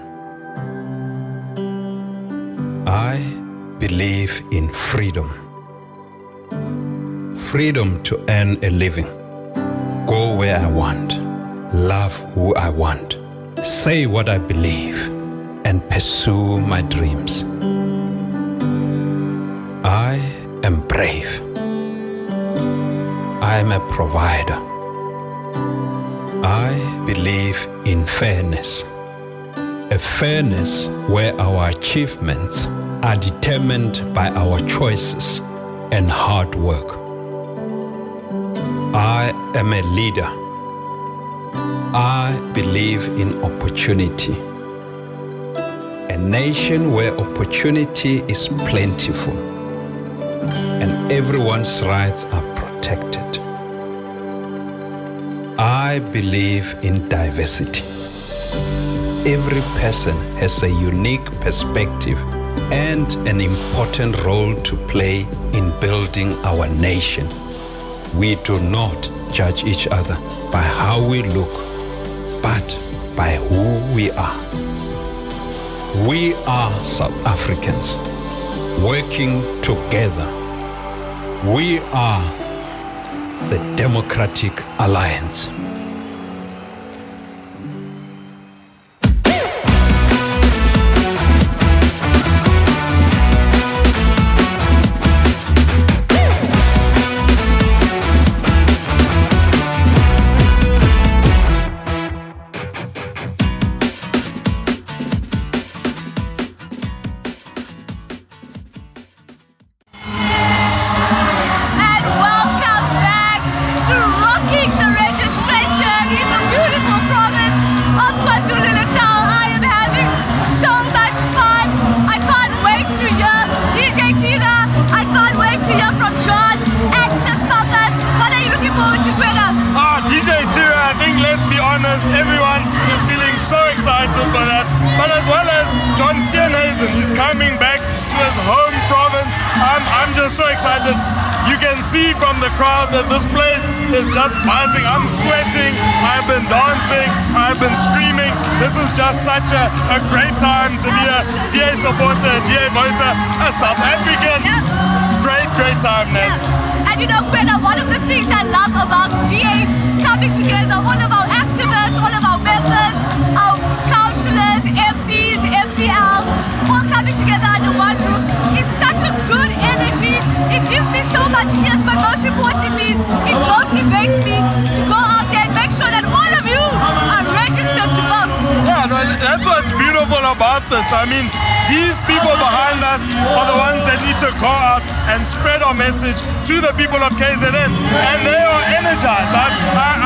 I believe in freedom. Freedom to earn a living. Go where I want. Love who I want. Say what I believe and pursue my dreams. I am brave. I am a provider. I believe in fairness. A fairness where our achievements are determined by our choices and hard work. I am a leader. I believe in opportunity. A nation where opportunity is plentiful and everyone's rights are protected. I believe in diversity. Every person has a unique perspective and an important role to play in building our nation. We do not judge each other by how we look, but by who we are. We are South Africans working together. We are the Democratic Alliance. And welcome back to Rocking the Registration. let's be honest, everyone is feeling so excited for that. But as well as John Steenhuisen, he's coming back to his home province. I'm just so excited. You can see from the crowd that this place is just buzzing. I'm sweating, I've been dancing, I've been screaming. This is just such a great time to be a DA supporter, a DA voter, a South African. Great time, Ned. And you know, Kwena, one of the things I love about DA coming together, all of our activists, all of our members, our councillors, MPs, MPLs, all coming together under one roof, is such a good energy. It gives me so much years, but most importantly, it motivates me to go out there and make sure that all of you are registered to vote. Yeah, no, that's what's beautiful about this. I mean, these people behind us are the ones that need to go out and spread our message to the people of KZN, and they are energized.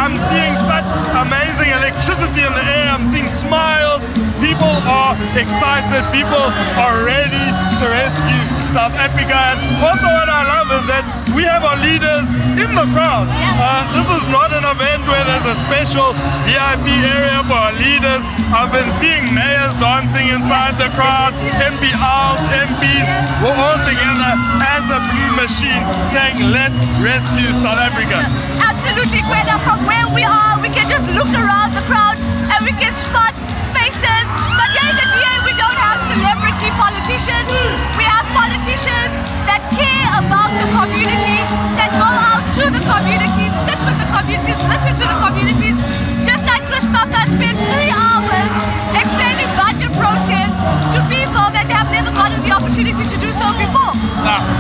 I'm seeing such amazing electricity in the air. I'm seeing smiles. People are excited. People are ready to rescue South Africa. And also what I love is that we have our leaders in the crowd. This is not an event where there's a special VIP area for our leaders. I've been seeing mayors dancing inside the crowd, MPLs, MPs, we're all together as a blue machine saying, let's rescue South Africa. Absolutely, Kwena. From where we are, we can just look around the crowd and we can spot faces. But here in the DA, we don't have celebrity politicians. We have politicians that care about the community, that go out to the communities, sit with the communities, listen to the communities. Just like Chris Pappas spent 3 hours explaining budget process to people that have never gotten the opportunity to do so before.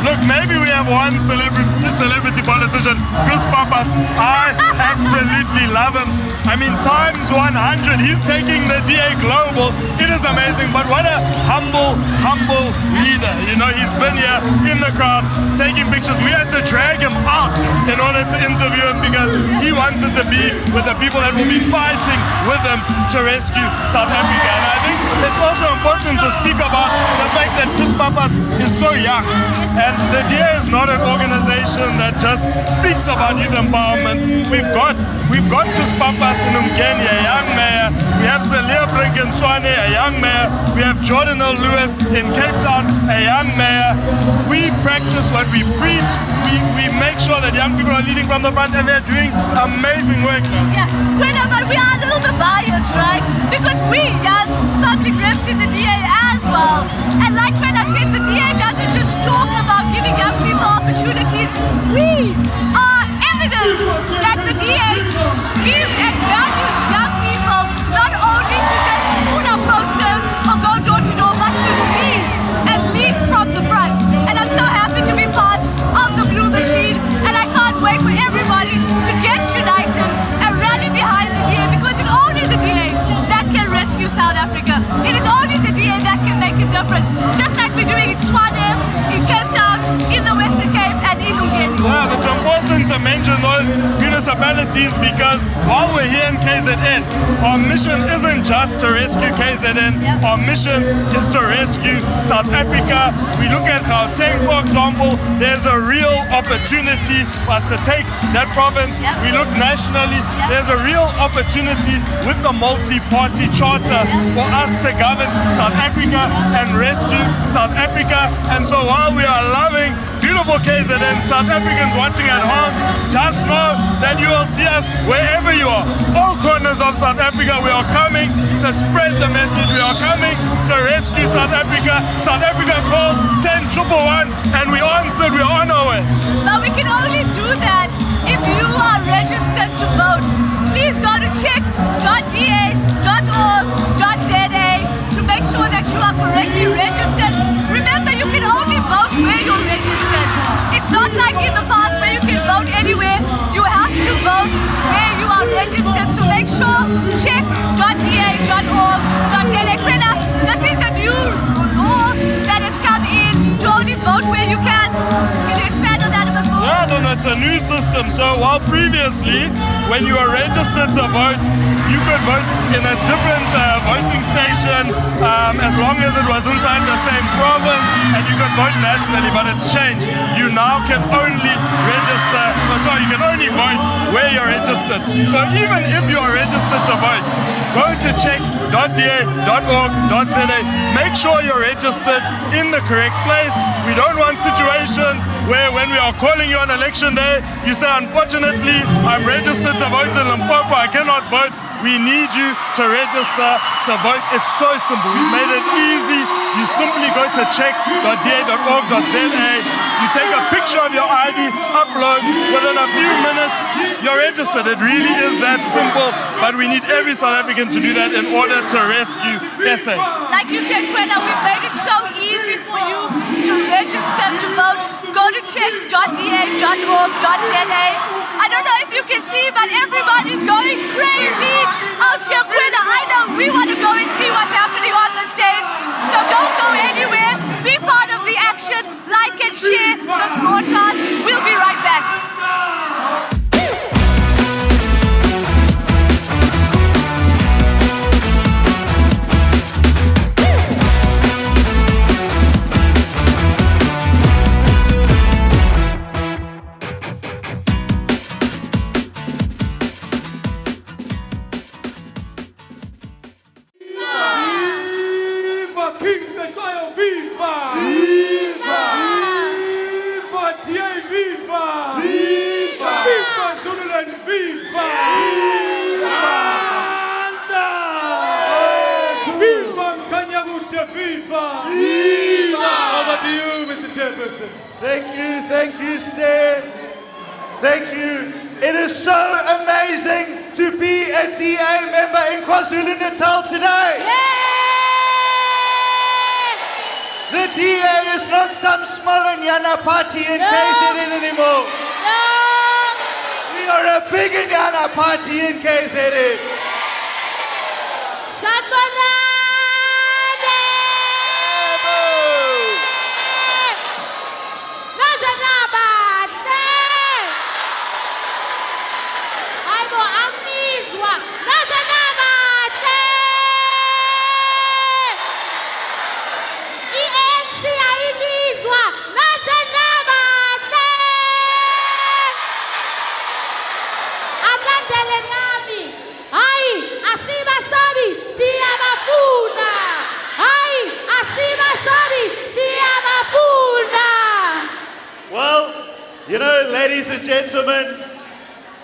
Look, maybe we have one celebrity politician, Chris Pappas. I absolutely love him. I mean, times 100. He's taking the DA global. It is amazing. But what a humble leader. You know, he's been here in the crowd taking pictures. We had to drag him out in order to interview him because he wanted to be with the people that will be fighting with him to rescue South Africa. And I think it's also important to speak about the fact that Chris Pappas is so young. And the DA is not an organization that just speaks about youth empowerment. We've got Chris Pappas in Umgeni, a young mayor. We have Cele a young mayor. We have Jordan Lewis in Cape Town, a young mayor. We practice what we preach. We make sure that young people are leading from the front and they're doing amazing work. Yeah, Kwena, but we are a little bit biased, right? Because we young public reps in the DA as well. And like Kwena said, the DA doesn't just talk about giving young people opportunities. We are evidence that the DA gives and values young people, not only to just put up posters or go door to door, but to lead and lead from the front. And I'm so happy to be part of the Blue Machine, and I can't wait for everybody to get united and rally behind the DA, because it's only the DA that can rescue South Africa. It is only the DA that can make a difference, just like we're doing in Wareham, in Cape Town, in the Western Cape, and in Nyati. Yeah, it's important to mention those municipalities because while we're here in KZN, our mission isn't just to rescue KZN. Our mission is to rescue South Africa. We look at Gauteng, for example, there's a real opportunity for us to take that province. We look nationally, there's a real opportunity with the multi-party charter for us to govern South Africa and rescue South Africa. And so while we are loving beautiful KZN, South Africans watching at home, just know that you will see us wherever you are. All corners of South Africa, we are coming to spread the message. We are coming to rescue South Africa. South Africa called 10-111 and we answered, we are on our way. But we can only do that if you are registered to vote. Please go to check.da.org.za to make sure that you are correctly registered. Remember, you can only vote where you're registered. It's not like in the past where you can vote anywhere. You have to vote where you are registered. So make sure, check.da.org.za. This is a new law that has come in to only vote where you can. Can you expand on that a bit more? Yeah, no, it's a new system. So while previously, when you were registered to vote, you could vote in a different voting station as long as it was inside the same province, and you could vote nationally, but it's changed. You now can only you can only vote where you're registered. So even if you are registered to vote, go to check.da.org.za. Make sure you're registered in the correct place. We don't want situations where when we are calling you on election day, you say, unfortunately, I'm registered to vote in Limpopo, I cannot vote. We need you to register to vote. It's so simple. We've made it easy. You simply go to check.da.org.za. You take a picture of your ID, upload. Within a few minutes, you're registered. It really is that simple. But we need every South African to do that in order to rescue SA. Like you said, Kwena, we've made it so easy for you to register to vote. Go to check.da.org.za. I don't know if you can see, but everybody's going crazy out here. Kwena, I know we want to go and see what's happening on the stage. So don't go anywhere. Be part of the action. Like and share this broadcast. We'll be right back. Thank you, Stan. Thank you. It is so amazing to be a DA member in KwaZulu-Natal today. The DA is not some small Nyana party in KZN anymore. We are a big Nyana party in KZN. Well, you know, ladies and gentlemen,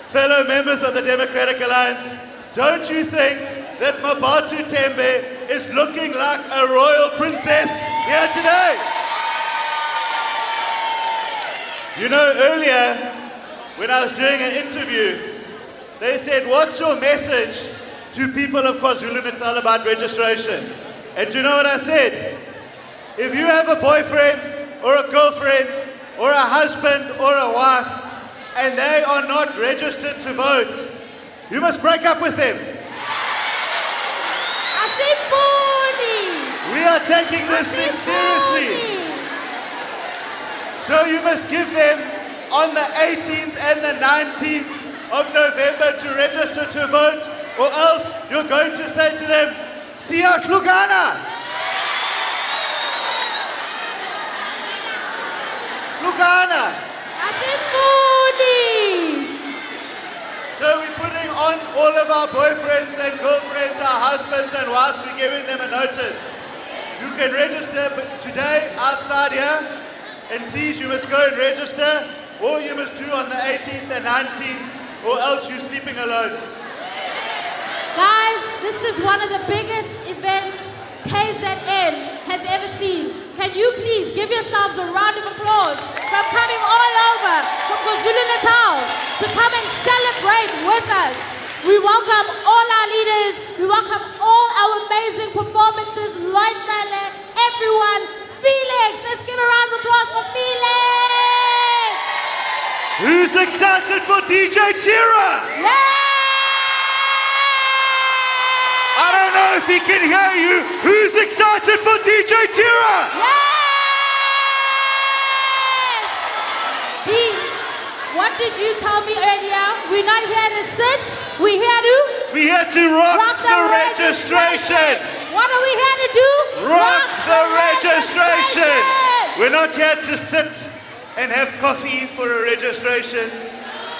fellow members of the Democratic Alliance, don't you think that Mabatu Tembe is looking like a royal princess here today? You know, earlier, when I was doing an interview, they said, what's your message to people of KwaZulu-Natal about registration? And do you know what I said? If you have a boyfriend or a girlfriend or a husband or a wife and they are not registered to vote, you must break up with them. We are taking this thing seriously. So you must give them on the 18th and the 19th of November to register to vote, or else you're going to say to them, Siya Hlugana! Hlugana! So we're putting on all of our boyfriends and girlfriends, our husbands and wives, we're giving them a notice. You can register today outside here, and please, you must go and register. All you must do on the 18th and 19th, or else you're sleeping alone. Guys, this is one of the biggest events KZN has ever seen. Can you please give yourselves a round of applause from coming all over from KwaZulu-Natal to come and celebrate with us. We welcome all our leaders. We welcome all our amazing performances. Lloyd, Cele, everyone. Felix, let's give a round of applause for Felix. Who's excited for DJ Tira? I don't know if he can hear you. Who's excited for DJ Tira? Dean, what did you tell me earlier? We're not here to sit. We're here to rock the registration. What are we here to do? Rock the registration. We're not here to sit and have coffee for a registration.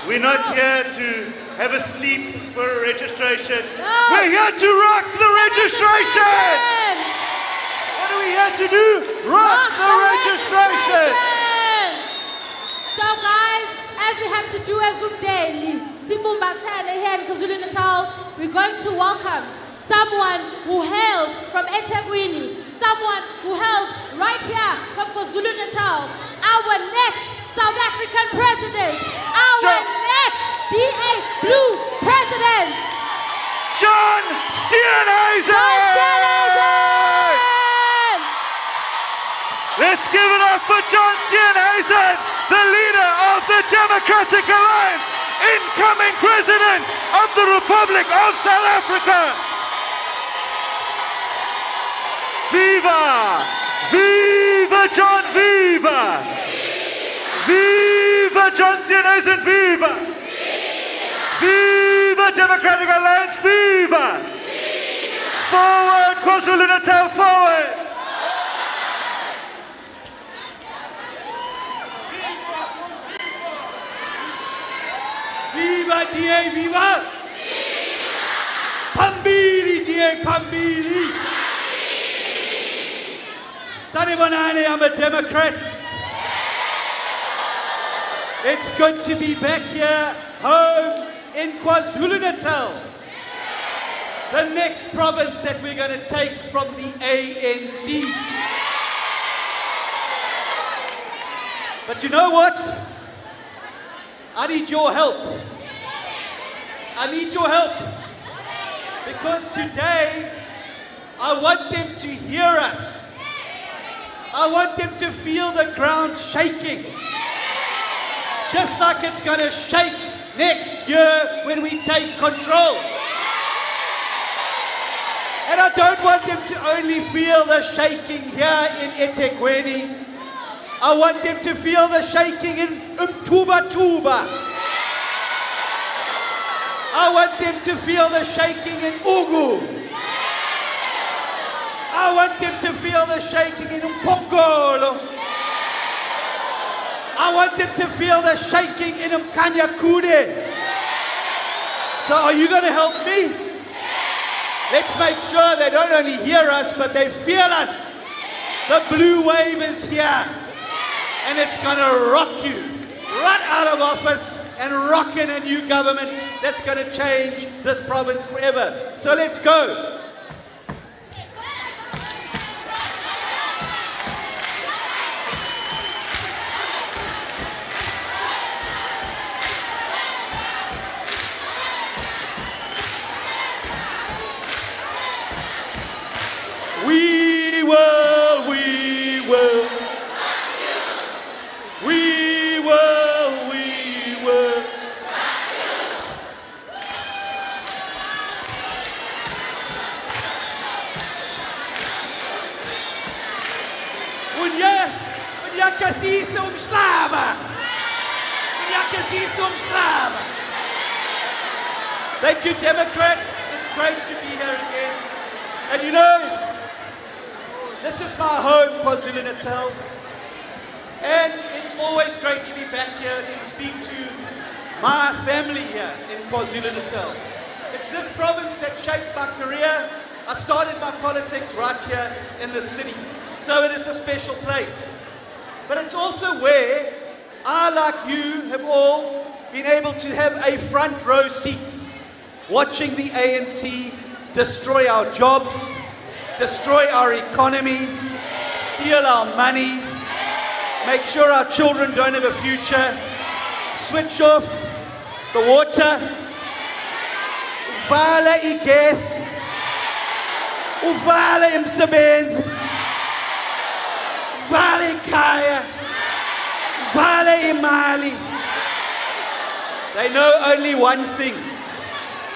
We're not here to have a sleep for a registration. No. We're here to rock the registration! What are we here to do? Rock the registration! So guys, as we have to do as Umdeni, Simbumbatane here in KwaZulu-Natal, we're going to welcome someone who hails from eThekwini, someone who hails right here from KwaZulu-Natal, our next South African president, our next DA Blue president, John Steenhuisen! Let's give it up for John Steenhuisen, the leader of the Democratic Alliance, incoming president of the Republic of South Africa. Viva! Viva John, viva! Viva John Steenhuisen, viva! Viva Democratic Alliance, viva! Forward KwaZulu-Natal, forward! Viva DA, viva! Pambili DA, Pambili! Sanibonani, I'm a Democrat. It's good to be back here, home in KwaZulu-Natal. The next province that we're going to take from the ANC. But you know what? I need your help. I need your help. Because today, I want them to hear us. I want them to feel the ground shaking. Just like it's going to shake next year when we take control. And I don't want them to only feel the shaking here in eThekwini. I want them to feel the shaking in Tuba. I want them to feel the shaking in Ugu. I want them to feel the shaking in Mpongolo. I want them to feel the shaking in Mkanyakude. So are you going to help me? Let's make sure they don't only hear us, but they feel us. The blue wave is here. And it's going to rock you right out of office and rock in a new government that's going to change this province forever. So let's go. We will. Thank you, Democrats. It's great to be here again. And you know, this is my home, KwaZulu-Natal. And it's always great to be back here to speak to my family here in KwaZulu-Natal. It's this province that shaped my career. I started my politics right here in the city. So it is a special place. But it's also where I, like you, have all been able to have a front row seat watching the ANC destroy our jobs, destroy our economy, steal our money, make sure our children don't have a future, switch off the water, uvala igas, uvala imsebenzi, uvala ikhaya, uvala imali. They know only one thing.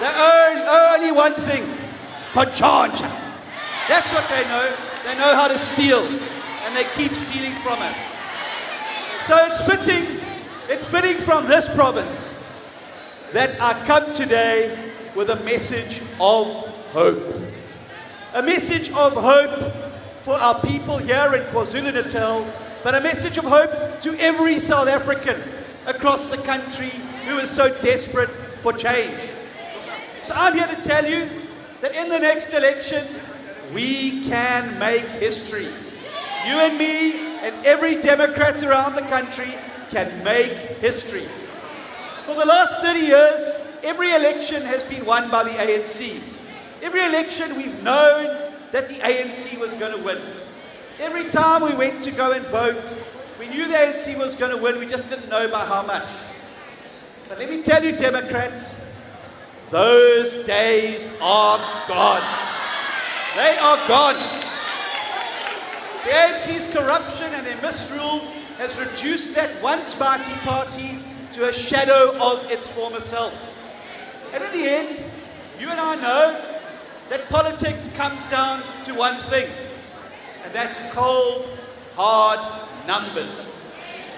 They own only one thing. Conchanja. That's what they know. They know how to steal. And they keep stealing from us. So it's fitting from this province that I come today with a message of hope. A message of hope for our people here in KwaZulu-Natal, but a message of hope to every South African across the country who is so desperate for change. So I'm here to tell you that in the next election, we can make history. You and me and every Democrat around the country can make history. For the last 30 years, every election has been won by the ANC. Every election we've known that the ANC was going to win. Every time we went to go and vote, we knew the ANC was going to win, we just didn't know by how much. But let me tell you, Democrats, those days are gone. They are gone. The ANC's corruption and their misrule has reduced that once mighty party to a shadow of its former self. And in the end, you and I know that politics comes down to one thing, and that's cold, hard numbers.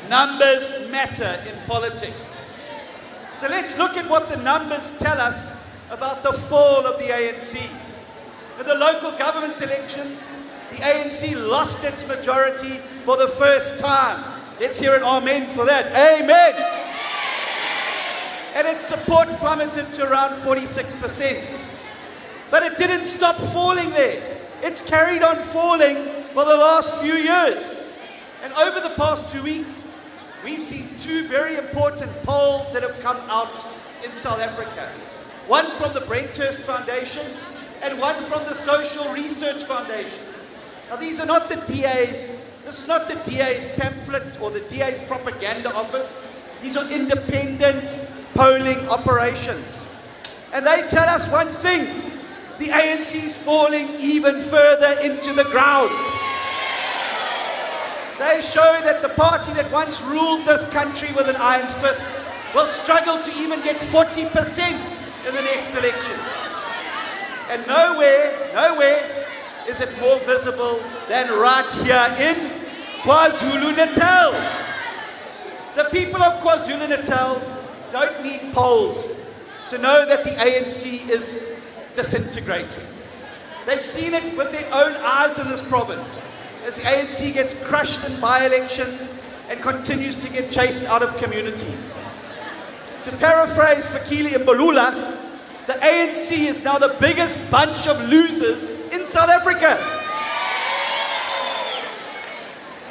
Numbers matter in politics. So let's look at what the numbers tell us about the fall of the ANC. In the local government elections, the ANC lost its majority for the first time. Let's hear an amen for that. Amen! And its support plummeted to around 46%. But it didn't stop falling there. It's carried on falling for the last few years. And over the past 2 weeks, we've seen two very important polls that have come out in South Africa. One from the Brenthurst Foundation and one from the Social Research Foundation. Now these are not the DA's, this is not the DA's pamphlet or the DA's propaganda office. These are independent polling operations. And they tell us one thing, the ANC is falling even further into the ground. They show that the party that once ruled this country with an iron fist will struggle to even get 40% in the next election. And nowhere is it more visible than right here in KwaZulu Natal. The people of KwaZulu Natal don't need polls to know that the ANC is disintegrating. They've seen it with their own eyes in this province as the ANC gets crushed in by-elections and continues to get chased out of communities. To paraphrase Fikile Mbalula, the ANC is now the biggest bunch of losers in South Africa.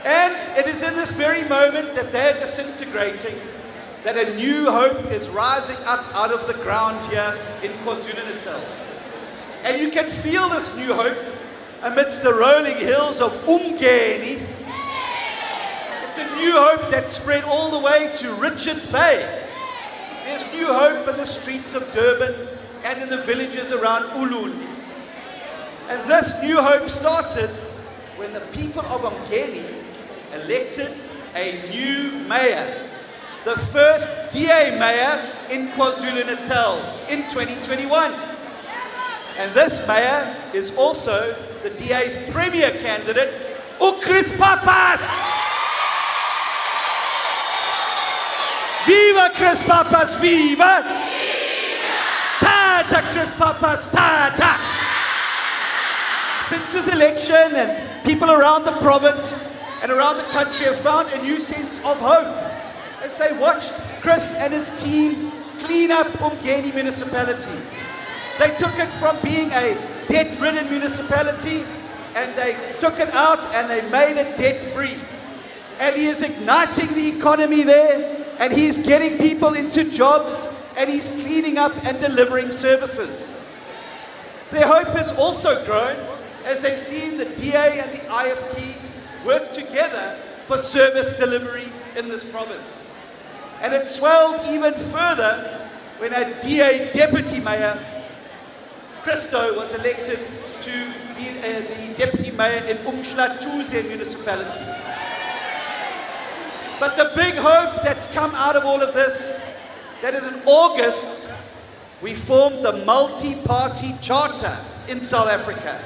And it is in this very moment that they're disintegrating that a new hope is rising up out of the ground here in KwaZulu-Natal. And you can feel this new hope amidst the rolling hills of Umgeni. It's a new hope that's spread all the way to Richards Bay. There's new hope in the streets of Durban and in the villages around Ulundi. And this new hope started when the people of Umgeni elected a new mayor, the first DA mayor in KwaZulu-Natal in 2021. And this mayor is also the DA's premier candidate, Chris Pappas. Viva Chris Pappas, viva! Tata Chris Pappas, tata! Since his election, and people around the province and around the country have found a new sense of hope as they watched Chris and his team clean up Umgeni municipality. They took it from being a debt-ridden municipality and they took it out and they made it debt-free. And he is igniting the economy there, and he's getting people into jobs, and he's cleaning up and delivering services. Their hope has also grown as they've seen the DA and the IFP work together for service delivery in this province. And it swelled even further when a DA deputy mayor, Christo, was elected to be the deputy mayor in Hlophe municipality. But the big hope that's come out of all of this, that is in August, we formed the multi-party charter in South Africa.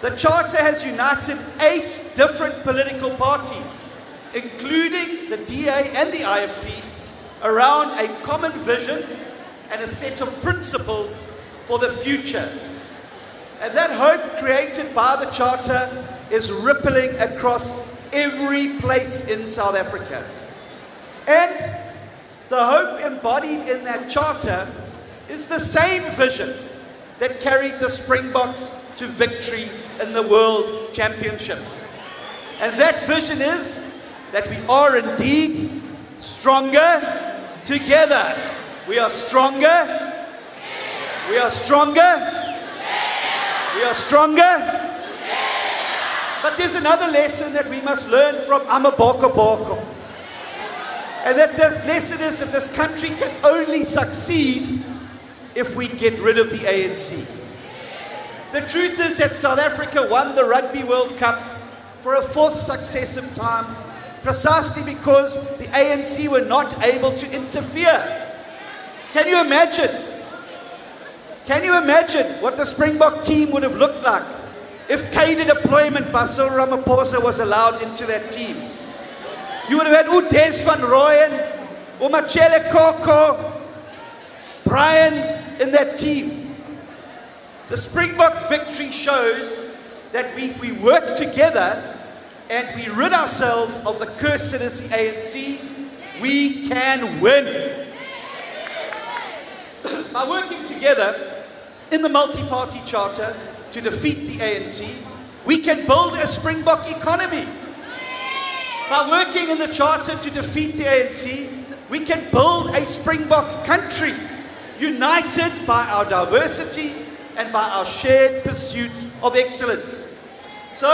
The charter has united 8 different political parties, including the DA and the IFP, around a common vision and a set of principles for the future. And that hope created by the charter is rippling across every place in South Africa. And The hope embodied in that charter is the same vision that carried the Springboks to victory in the World Championships. And that vision is that we are indeed stronger together. We are stronger. We are stronger. We are stronger. But there's another lesson that we must learn from Amaboko Boko. And that lesson is that this country can only succeed if we get rid of the ANC. The truth is that South Africa won the Rugby World Cup for a fourth successive time, precisely because the ANC were not able to interfere. Can you imagine? Can you imagine what the Springbok team would have looked like if cadre deployment by Cyril Ramaphosa was allowed into that team? You would have had Des van Rooyen, Umachele Koko, Brian in that team. The Springbok victory shows that if we work together and we rid ourselves of the curse that is the ANC, we can win. By working together in the multi-party charter to defeat the ANC, we can build a Springbok economy. By working in the charter to defeat the ANC, we can build a Springbok country, united by our diversity and by our shared pursuit of excellence. So,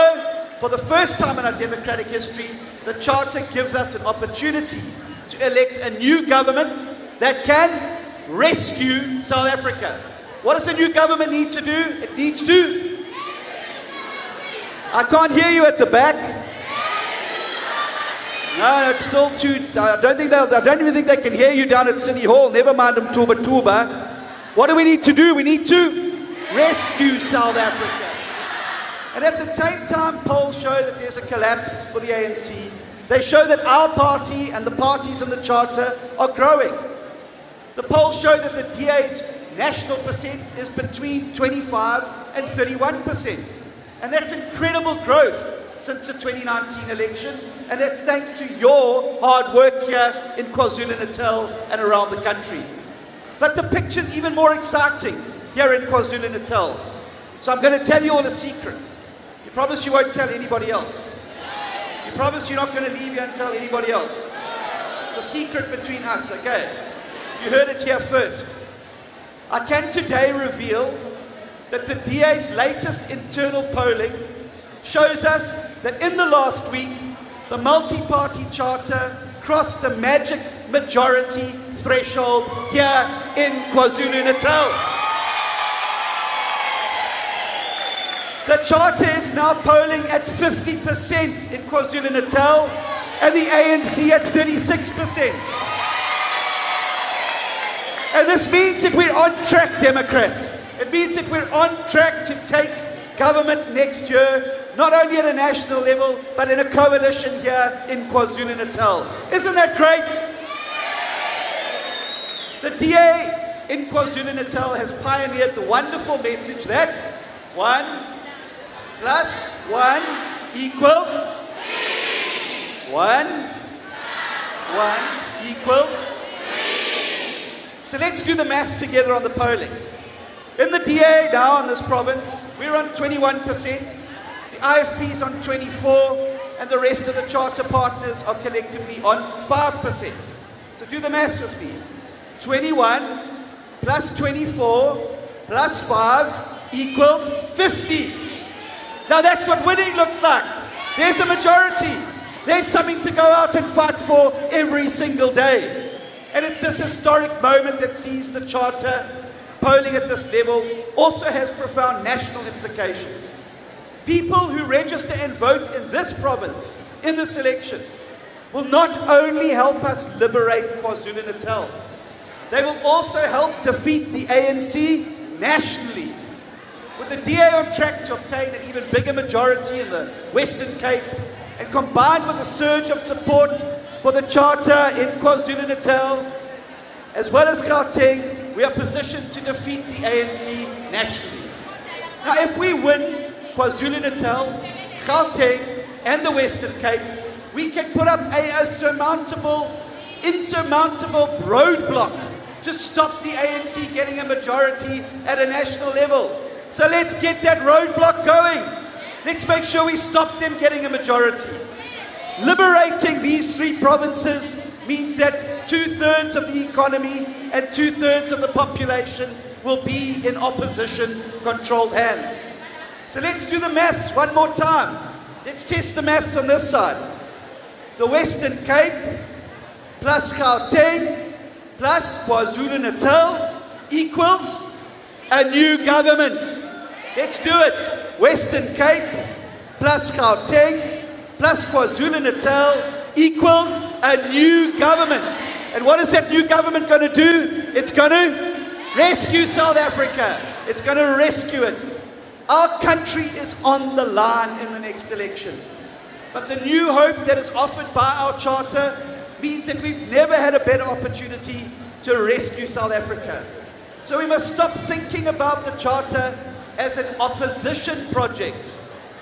for the first time in our democratic history, the charter gives us an opportunity to elect a new government that can rescue South Africa. What does a new government need to do? It needs to... I can't hear you at the back. No, it's still too... I don't even think they can hear you down at City Hall. Never mind them tuba. What do we need to do? We need to rescue South Africa. And at the same time, polls show that there's a collapse for the ANC. They show that our party and the parties in the charter are growing. The polls show that the DA's national percent is between 25 and 31%. And that's incredible growth since the 2019 election, and that's thanks to your hard work here in KwaZulu-Natal and around the country. But the picture's even more exciting here in KwaZulu-Natal. So I'm going to tell you all a secret. You promise you won't tell anybody else? You promise you're not going to leave here and tell anybody else? It's a secret between us, okay? You heard it here first. I can today reveal that the DA's latest internal polling shows us that in the last week, the multi-party charter crossed the magic majority threshold here in KwaZulu-Natal. The charter is now polling at 50% in KwaZulu-Natal and the ANC at 36%. And this means that we're on track, Democrats. It means that we're on track to take government next year, not only at a national level, but in a coalition here in KwaZulu-Natal. Isn't that great? The DA in KwaZulu-Natal has pioneered the wonderful message that 1 + 1 equals 1 equals. So let's do the maths together on the polling. In the DA now in this province, we're on 21%, the IFP is on 24%, and the rest of the charter partners are collectively on 5%. So do the maths with me. 21 plus 24 plus 5 equals 50. Now that's what winning looks like. There's a majority. There's something to go out and fight for every single day. And it's this historic moment that sees the charter polling at this level also has profound national implications. People who register and vote in this province, in this election, will not only help us liberate KwaZulu-Natal, they will also help defeat the ANC nationally. With the DA on track to obtain an even bigger majority in the Western Cape, and combined with a surge of support for the charter in KwaZulu-Natal, as well as Gauteng, we are positioned to defeat the ANC nationally. Now, if we win KwaZulu-Natal, Gauteng, and the Western Cape, we can put up a surmountable insurmountable roadblock to stop the ANC getting a majority at a national level. So let's get that roadblock going. Let's make sure we stop them getting a majority. Liberating these 3 provinces means that 2/3 of the economy and 2/3 of the population will be in opposition-controlled hands. So let's do the maths one more time. Let's test the maths on this side. The Western Cape plus Gauteng plus KwaZulu-Natal equals a new government. Let's do it. Western Cape plus Gauteng plus KwaZulu-Natal equals a new government. And what is that new government going to do? It's going to rescue South Africa. It's going to rescue it. Our country is on the line in the next election. But the new hope that is offered by our charter means that we've never had a better opportunity to rescue South Africa. So we must stop thinking about the charter as an opposition project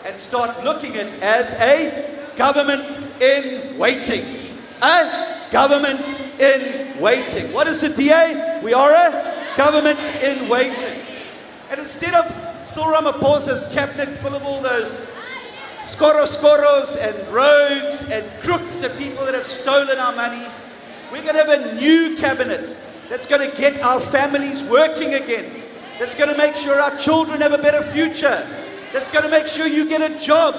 and start looking at it as a government in waiting. A government in waiting. What is the DA? We are a government in waiting. And instead of Cyril Ramaphosa's cabinet full of all those skoros and rogues and crooks and people that have stolen our money, we're going to have a new cabinet that's going to get our families working again, that's going to make sure our children have a better future, that's going to make sure you get a job,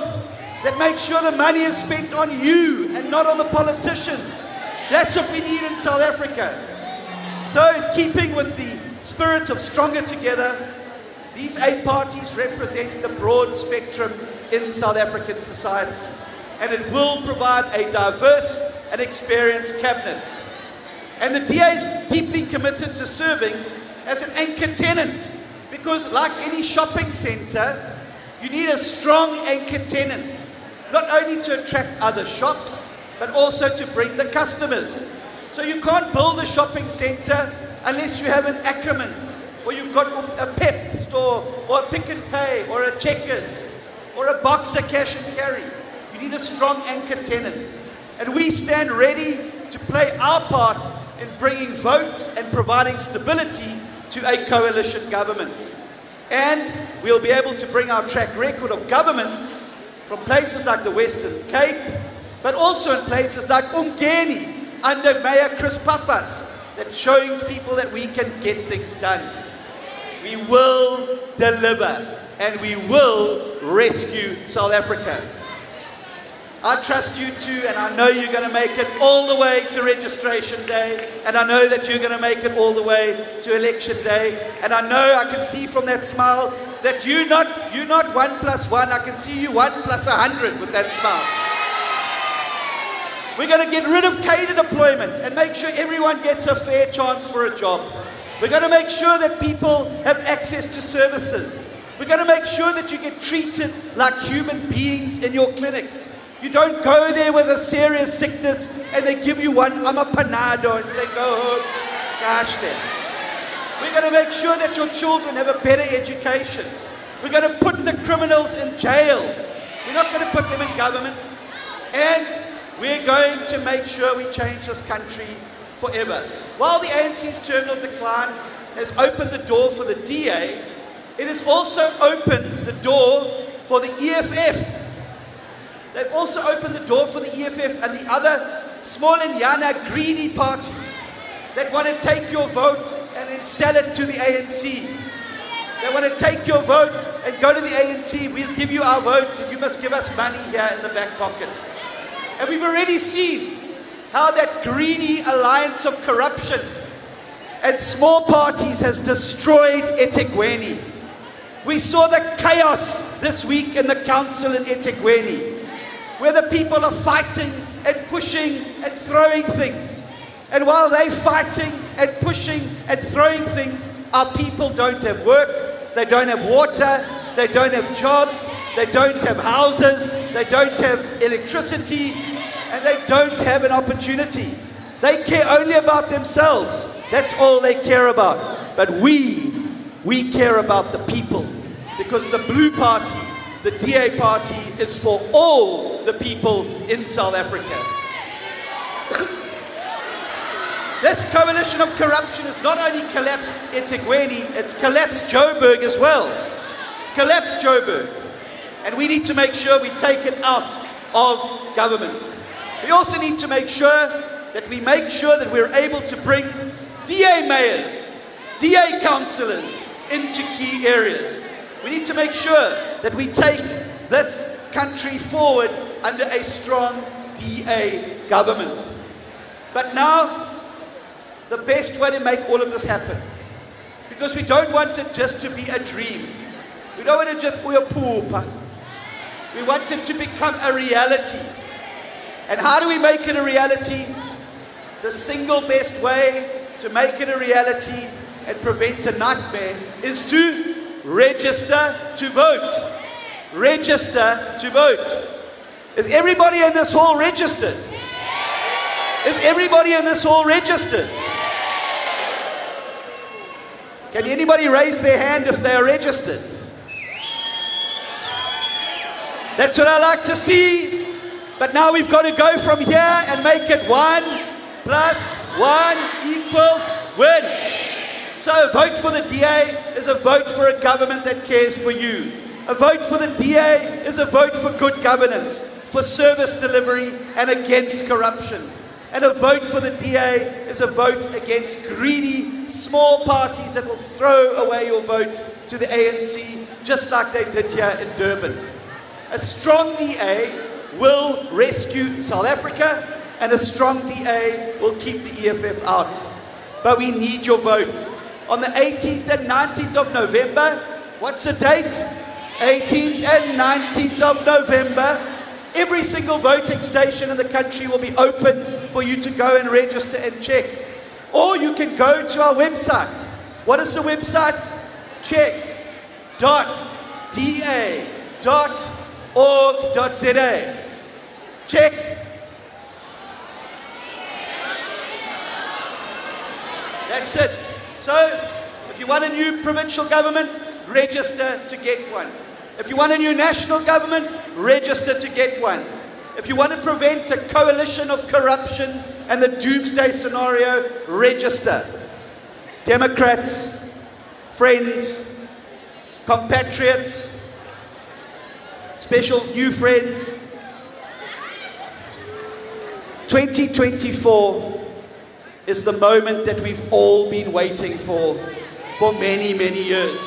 that makes sure the money is spent on you and not on the politicians. That's what we need in South Africa. So in keeping with the spirit of Stronger Together, these 8 parties represent the broad spectrum in South African society, and it will provide a diverse and experienced cabinet. And the DA is deeply committed to serving as an anchor tenant, because like any shopping centre, you need a strong anchor tenant, not only to attract other shops, but also to bring the customers. So you can't build a shopping centre unless you have an Ackermans, or you've got a Pep store, or a Pick and Pay, or a Checkers, or a Boxer Cash and Carry. You need a strong anchor tenant. And we stand ready to play our part in bringing votes and providing stability to a coalition government. And we'll be able to bring our track record of government from places like the Western Cape, but also in places like Umgeni under Mayor Chris Pappas, that showing people that we can get things done. We will deliver, and we will rescue South Africa. I trust you too, and I know you're going to make it all the way to registration day, and I know that you're going to make it all the way to election day, and I know, I can see from that smile that you're not 1 + 1, I can see you 1 + 100 with that smile. We're going to get rid of cadre deployment and make sure everyone gets a fair chance for a job. We're going to make sure that people have access to services. We're going to make sure that you get treated like human beings in your clinics. You don't go there with a serious sickness and they give you one panado and say, go home. Gosh, there. We're going to make sure that your children have a better education. We're going to put the criminals in jail. We're not going to put them in government. And we're going to make sure we change this country forever. While the ANC's terminal decline has opened the door for the DA, it has also opened the door for the EFF. They've also opened the door for the EFF and the other small and yana greedy parties that want to take your vote and then sell it to the ANC. They want to take your vote and go to the ANC, we'll give you our vote and you must give us money here in the back pocket. And we've already seen how that greedy alliance of corruption and small parties has destroyed eThekwini. We saw the chaos this week in the council in eThekwini, where the people are fighting and pushing and throwing things. And while they're fighting and pushing and throwing things, our people don't have work, they don't have water, they don't have jobs, they don't have houses, they don't have electricity, and they don't have an opportunity. They care only about themselves. That's all they care about. But we care about the people, because the Blue Party, the DA party, is for all the people in South Africa. this coalition of corruption has not only collapsed eThekwini, it's collapsed Joburg as well. It's collapsed Joburg. And we need to make sure we take it out of government. We also need to make sure that we're able to bring DA mayors, DA councillors into key areas. We need to make sure that we take this country forward under a strong DA government. But now, the best way to make all of this happen, because we don't want it just to be a dream. We don't want it just to be a poopa. We want it to become a reality. And how do we make it a reality? The single best way to make it a reality and prevent a nightmare is to register to vote. Register to vote. Is everybody in this hall registered? Is everybody in this hall registered? Can anybody raise their hand if they are registered? That's what I like to see. But now we've got to go from here and make it 1 + 1 = win. So a vote for the DA is a vote for a government that cares for you. A vote for the DA is a vote for good governance, for service delivery and against corruption. And a vote for the DA is a vote against greedy small parties that will throw away your vote to the ANC, just like they did here in Durban. A strong DA will rescue South Africa, and a strong DA will keep the EFF out. But we need your vote. On the 18th and 19th of November, what's the date? 18th and 19th of November, every single voting station in the country will be open for you to go and register and check. Or you can go to our website. What is the website? check.da.org.za. Check. That's it. So, if you want a new provincial government, register to get one. If you want a new national government, register to get one. If you want to prevent a coalition of corruption and the doomsday scenario, register. Democrats, friends, compatriots, special new friends. 2024 is the moment that we've all been waiting for many, many years.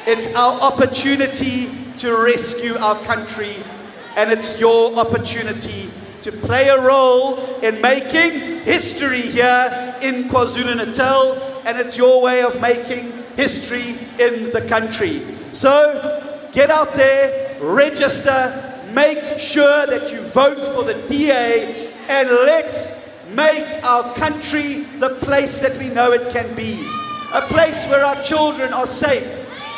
It's our opportunity to rescue our country, and it's your opportunity to play a role in making history here in KwaZulu-Natal, and it's your way of making history in the country. So get out there, register, make sure that you vote for the DA, and let's make our country the place that we know it can be. A place where our children are safe.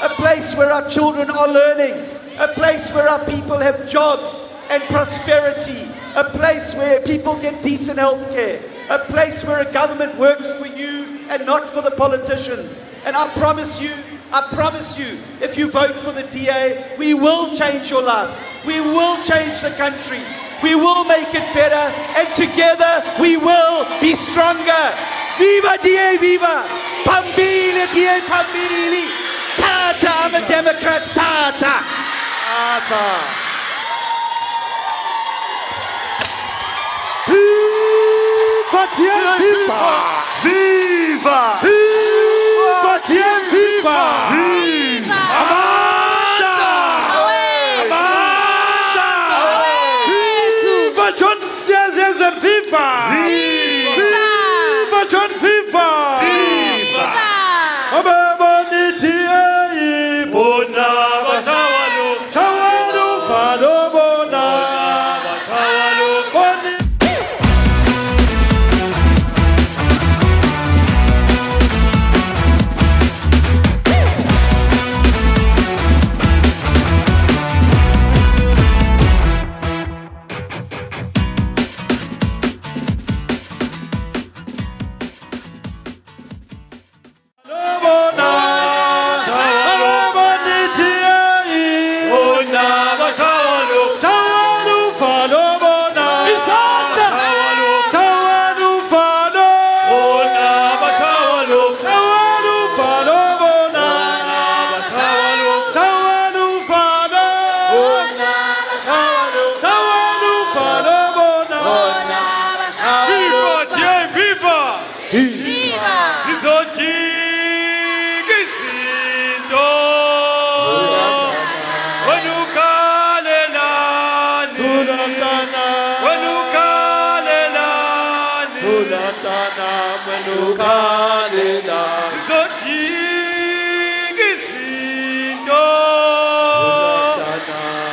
A place where our children are learning. A place where our people have jobs and prosperity. A place where people get decent health care. A place where a government works for you and not for the politicians. And I promise you, if you vote for the DA, we will change your life. We will change the country. We will make it better, and together we will be stronger. Viva DA, viva! Pambili DA, pambili! Tata, I'm a Democrat, tata! Tata! Viva DA, viva! Viva! Viva DA, viva! Viva! Amanda! Amanda! Viva John Zezeze, viva! Viva John, viva! Viva! Ababoni DA, bona Bashawalu! Shawalu, fado bona Bashawalu! Boni. Sizojika izinto. Wena ukhalelani. Thulamntana. Wena ukhalelani. Thulamntana wena ukhalelani. Sizojika izinto.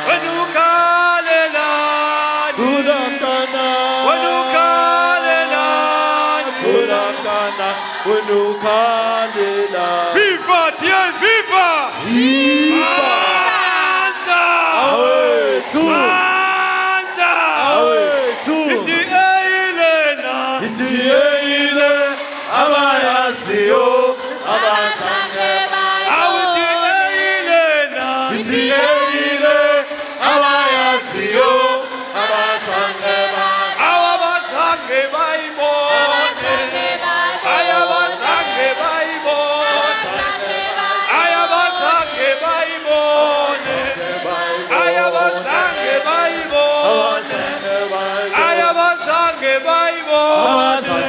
Wena ukhalelani. Thulamntana. Wena ukhalelani. Thulamntana wena ukhalelani. Viva, Tia, viva! Viva! Manda! Awethu! Manda! Awethu! Itieyilena! Itieyile abayaziyo abazange Awitieyilena! Itieyile abayaziyo abazange Awabazange bayibone! Ayabazange bayibone! Ayabazange bayibone! Ayabazange bayibone! Ayabazange bayibone!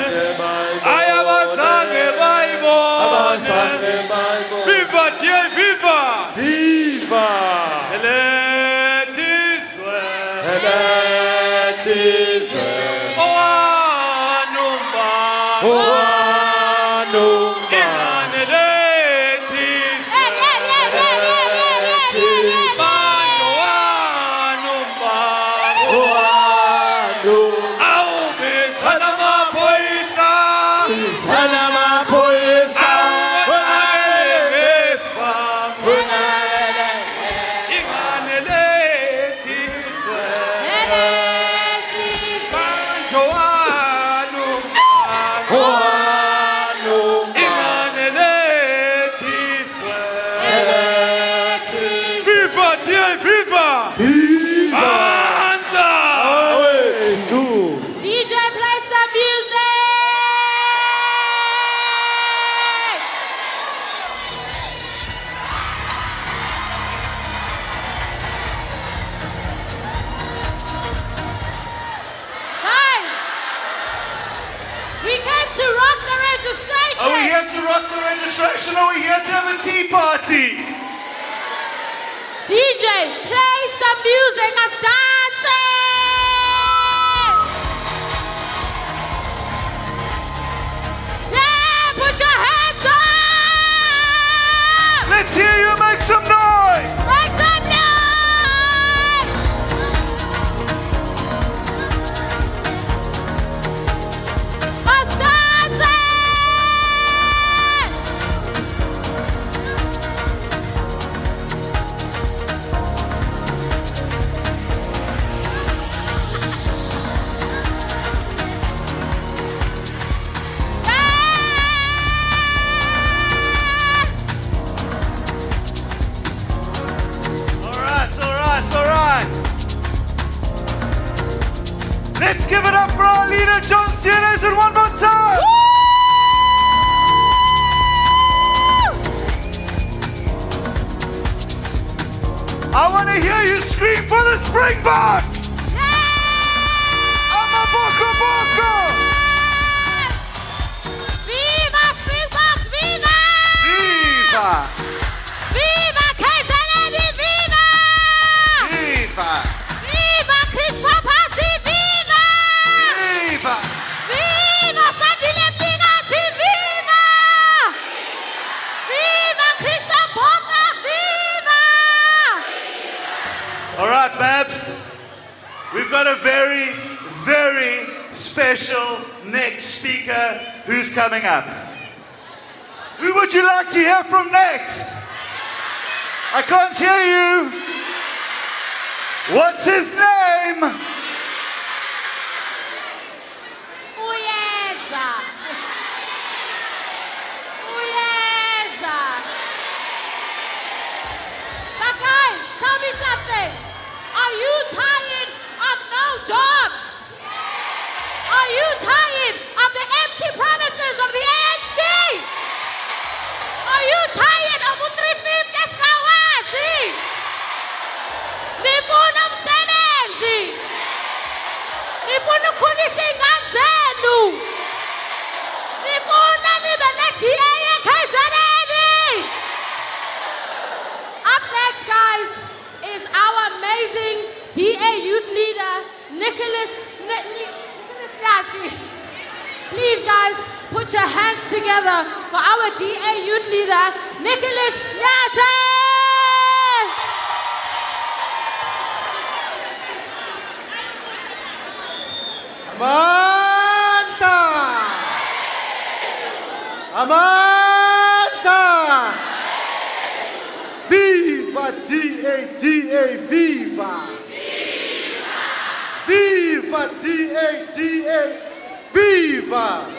Ayabazange bayibone! Viva Dieu, viva! Viva! Eletiswe! Eletiswe! Oanumba! Oanumba! Inganeletiswe! Bantu oanumba! Oanumba! Awubizana amaphoyisa! Bizana amaphoyisa! Inganeletiswe! Bantu oanumba! Oanumba! Inganeletiswe! Viva Dieu, viva! Viva! Anda! Awethu! DJ, play some music! Guys, we came to rock the registration. Are we here to rock the registration? Are we here to have a tea party? DJ, play some music. Us dancing. Yeah, put your hands up. Let's hear you make some noise. Make some noise. Us dancing. All right. Let's give it up for our leader, John Steenhuisen, one more time. I want to hear you scream for the Springboks. Amaboko boko. Viva Springboks, viva! Viva. Viva KZN, viva! Viva. Viva Chris Pappas, viva! Viva. Viva Sandile Mnikazi, viva! Viva Chris Boka, viva! All right, Babs. We've got a very, very special next speaker who's coming up. Who would you like to hear from next? I can't hear you. What's his name? Uyeza. Uyeza. But guys, tell me something. Are you tired of no jobs? Are you tired of the empty promises of the ANC? Are you tired of u-350 esikawazi? Nifuna umsebenzi. Nifuna ukukhulisa ingane zenu. Nifuna nibe ne-DJ put your hands together for our DA youth leader, Nicholas Nyati. Amandla! Amandla! Viva DA, DA, viva! Viva DA, DA, viva!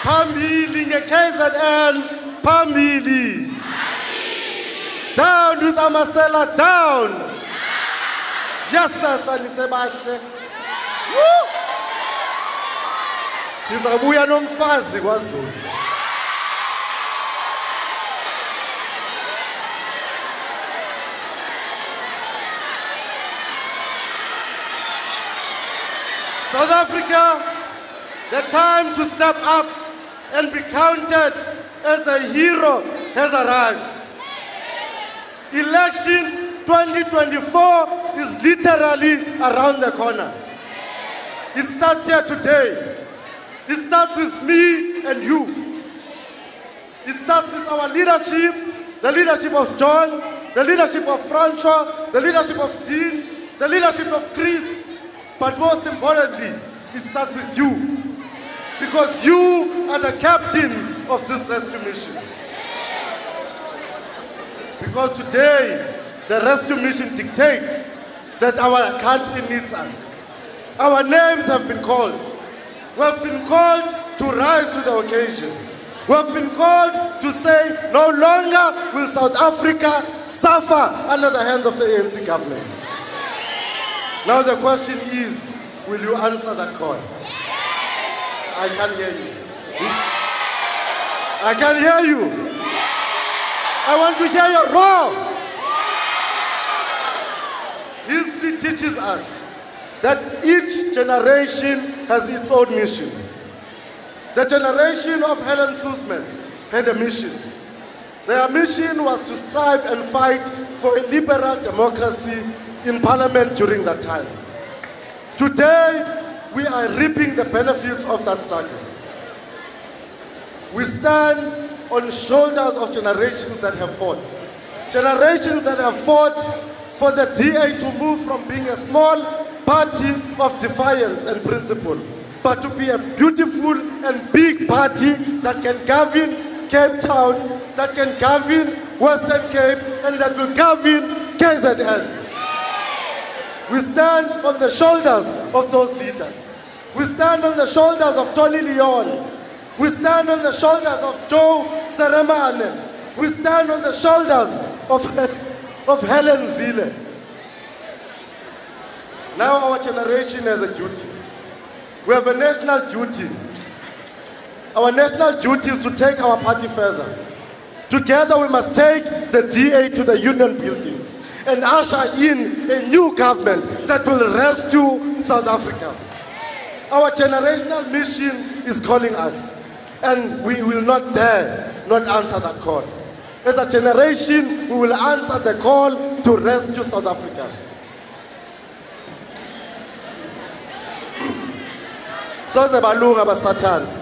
Phambili nge-KZN, phambili! Down with Amasela, down! Yes, sasa nisebahle. Ndizabuya nomfazi kwaZulu. South Africa, the time to step up and be counted as a hero has arrived. Election 2024 is literally around the corner. It starts here today. It starts with me and you. It starts with our leadership, the leadership of John, the leadership of Francois, the leadership of Dean, the leadership of Chris. But most importantly, it starts with you. Because you are the captains of this rescue mission. Because today, the rescue mission dictates that our country needs us. Our names have been called. We have been called to rise to the occasion. We have been called to say, no longer will South Africa suffer under the hands of the ANC government. Now the question is, will you answer that call? I can't hear you. I can't hear you. I want to hear your roar. History teaches us that each generation has its own mission. The generation of Helen Suzman had a mission. Their mission was to strive and fight for a liberal democracy in parliament during that time. Today, we are reaping the benefits of that struggle. We stand on shoulders of generations that have fought. Generations that have fought for the DA to move from being a small party of defiance and principle, but to be a beautiful and big party that can govern Cape Town, that can govern Western Cape, and that will govern KZN. We stand on the shoulders of those leaders. We stand on the shoulders of Tony Leon. We stand on the shoulders of Joe Seremane. We stand on the shoulders of Helen Cele. Now our generation has a duty. We have a national duty. Our national duty is to take our party further. Together we must take the DA to the union buildings and usher in a new government that will rescue South Africa. Our generational mission is calling us, and we will not dare not answer that call. As a generation, we will answer the call to rescue South Africa. So Zebalunga Basatan.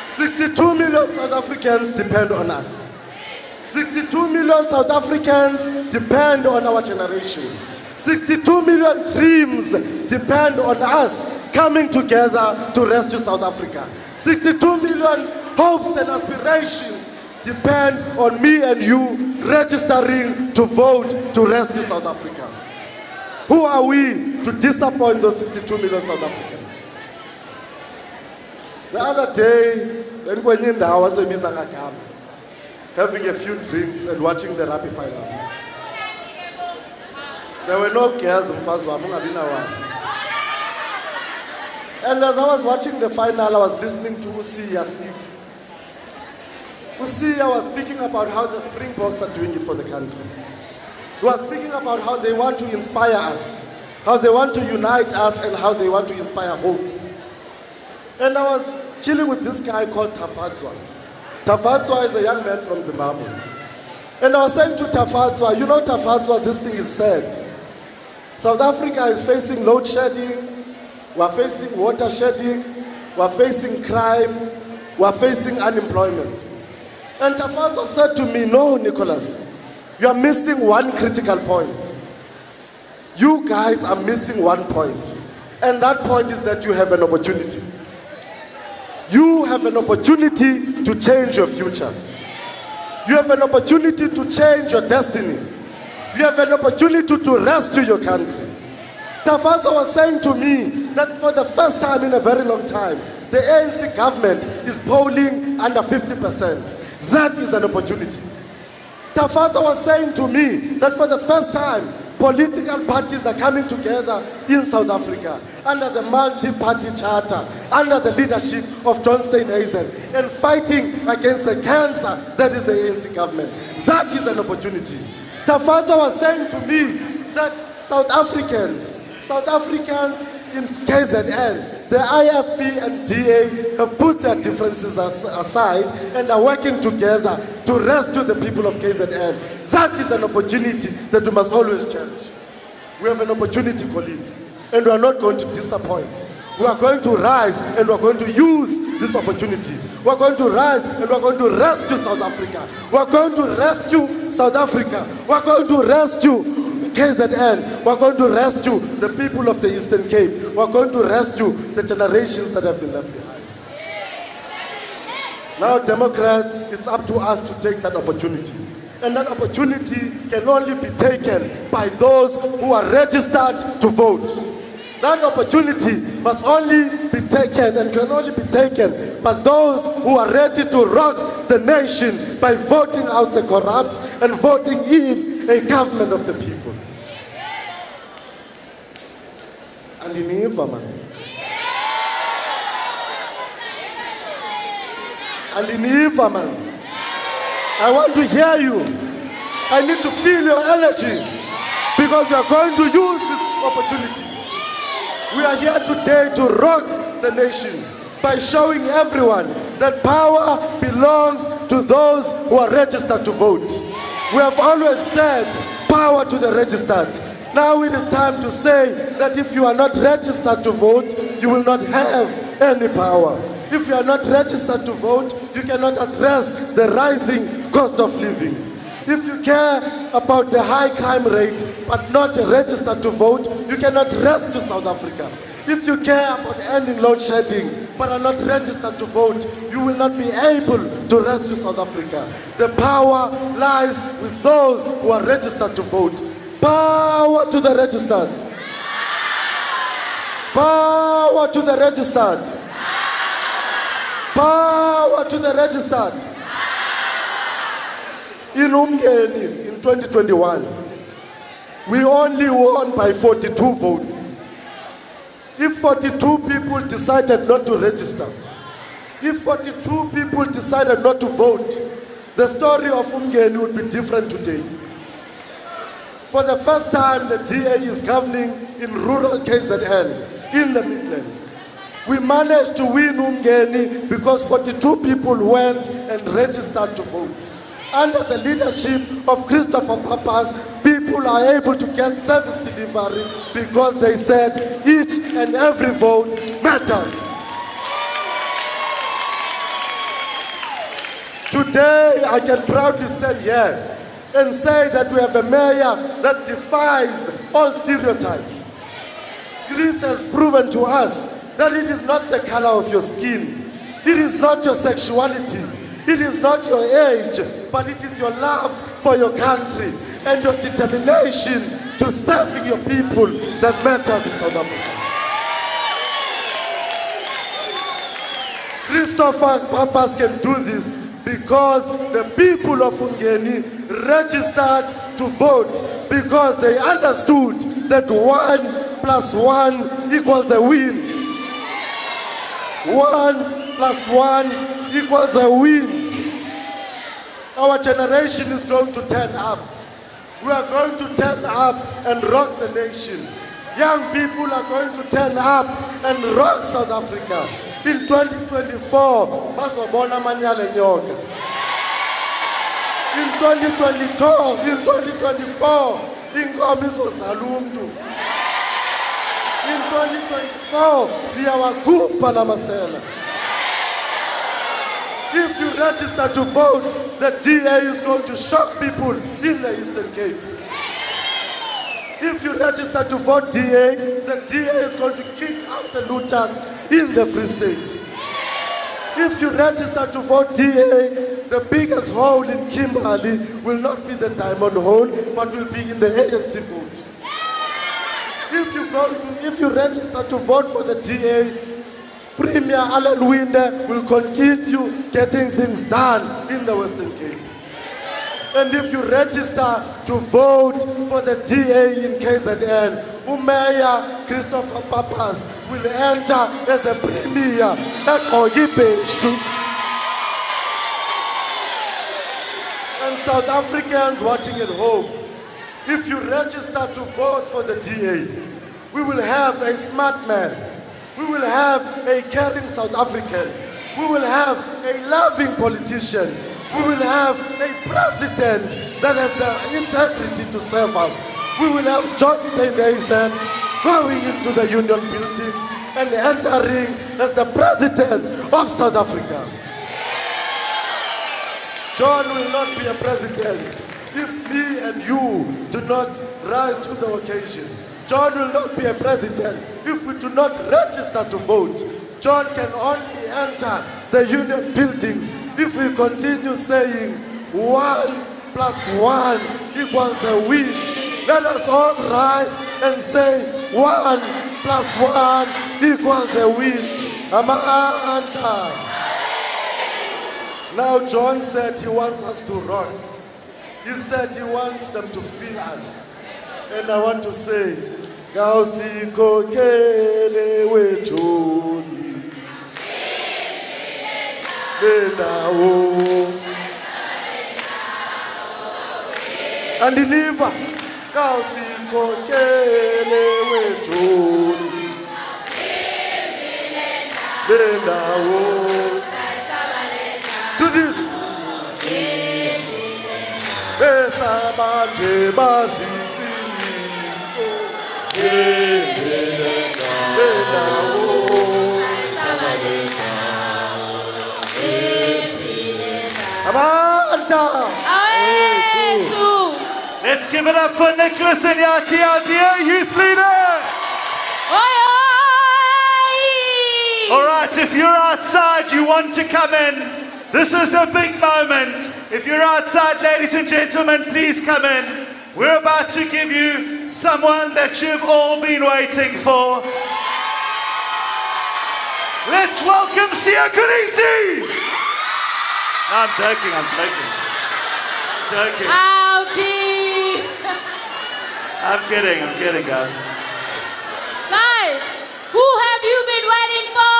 62 million South Africans depend on us. 62 million South Africans depend on our generation. 62 million dreams depend on us coming together to rescue South Africa. 62 million hopes and aspirations depend on me and you registering to vote to rescue South Africa. Who are we to disappoint those 62 million South Africans? The other day, having a few drinks and watching the rugby final. There were no girls in Fazwa. And as I was watching the final, I was listening to Usiya speak. Usiya was speaking about how the Springboks are doing it for the country. He was speaking about how they want to inspire us, how they want to unite us, and how they want to inspire hope. And I was chilling with this guy called Tafatswa. Tafatswa is a young man from Zimbabwe. And I was saying to Tafatswa, you know Tafatswa, this thing is sad. South Africa is facing load shedding, we're facing water shedding, we're facing crime, we're facing unemployment. And Tafato said to me, no, Nicholas, you are missing one critical point. You guys are missing one point. And that point is that you have an opportunity. You have an opportunity to change your future. You have an opportunity to change your destiny. You have an opportunity to rescue your country. Tafato was saying to me that for the first time in a very long time, the ANC government is polling under 50%. That is an opportunity. Tafato was saying to me that for the first time, political parties are coming together in South Africa under the multi-party charter, under the leadership of John Steenhuisen, and fighting against the cancer that is the ANC government. That is an opportunity. Tafato was saying to me that South Africans in KZN, the IFP and DA have put their differences aside and are working together to rescue the people of KZN. That is an opportunity that we must always cherish. We have an opportunity, colleagues, and we are not going to disappoint. We are going to rise and we are going to use this opportunity. We are going to rise and we are going to rescue South Africa. We are going to rescue South Africa. We are going to rescue KZN. We are going to rescue the people of the Eastern Cape. We are going to rescue the generations that have been left behind. Now, Democrats, it's up to us to take that opportunity. And that opportunity can only be taken by those who are registered to vote. That opportunity must only be taken and can only be taken by those who are ready to rock the nation by voting out the corrupt and voting in a government of the people. And in Ivaman. And in Ivaman. I want to hear you. I need to feel your energy because you are going to use this opportunity. We are here today to rock the nation by showing everyone that power belongs to those who are registered to vote. We have always said power to the registered. Now it is time to say that if you are not registered to vote, you will not have any power. If you are not registered to vote, you cannot address the rising cost of living. If you care about the high crime rate but not registered to vote, you cannot rescue South Africa. If you care about ending load shedding but are not registered to vote, you will not be able to rescue South Africa. The power lies with those who are registered to vote. Power to the registered. Power to the registered. Power to the registered. In Umgeni, in 2021, we only won by 42 votes. If 42 people decided not to register, if 42 people decided not to vote, the story of Umgeni would be different today. For the first time, the DA is governing in rural KZN, in the Midlands. We managed to win Umgeni because 42 people went and registered to vote. Under the leadership of Christopher Pappas, people are able to get service delivery because they said each and every vote matters. Today, I can proudly stand here and say that we have a mayor that defies all stereotypes. Greece has proven to us that it is not the color of your skin, it is not your sexuality, it is not your age, but it is your love for your country and your determination to serving your people that matters in South Africa. Christopher Pappas can do this because the people of Umgeni registered to vote because they understood that 1 + 1 equals a win. 1 + 1 equals a win. Our generation is going to turn up. We are going to turn up and rock the nation. Young people are going to turn up and rock South Africa. In 2024, bazobona manyale nyoka. In 2024, inkomo izozala umuntu. In 2024, siyawakhupha la masela. If you register to vote, the DA is going to shock people in the Eastern Cape. If you register to vote DA, the DA is going to kick out the looters in the Free State. If you register to vote DA, the biggest hole in Kimberley will not be the diamond hole, but will be in the ANC vote. If you register to vote for the DA, Premier Alan Winde will continue getting things done in the Western Cape. And if you register to vote for the DA in KZN, Mayor Christopher Pappas will enter as a premier at Kogi. And South Africans watching at home, if you register to vote for the DA, we will have a smart man. We will have a caring South African. We will have a loving politician. We will have a president that has the integrity to serve us. We will have John Steenhuisen going into the union buildings and entering as the president of South Africa. John will not be a president if me and you do not rise to the occasion. John will not be a president if we do not register to vote. John can only enter the union buildings if we continue saying 1 + 1 = a win. Let us all rise and say 1 + 1 = a win. Amandla. Now John said he wants us to rock. He said he wants them to feel us. And I want to say, Kausikokele wechoni Lenawo Andiniva Kausikokele wechoni Lenawo. To this Besabanje bazikiniso Let's give it up for Nicholas and Nyati, our dear youth leader. All right, if you're outside, you want to come in, this is a big moment. If you're outside, ladies and gentlemen, please come in. We're about to give you someone that you've all been waiting for. Let's welcome Sia Kulisi. No, I'm joking. Howdy. I'm kidding, guys. Guys, who have you been waiting for?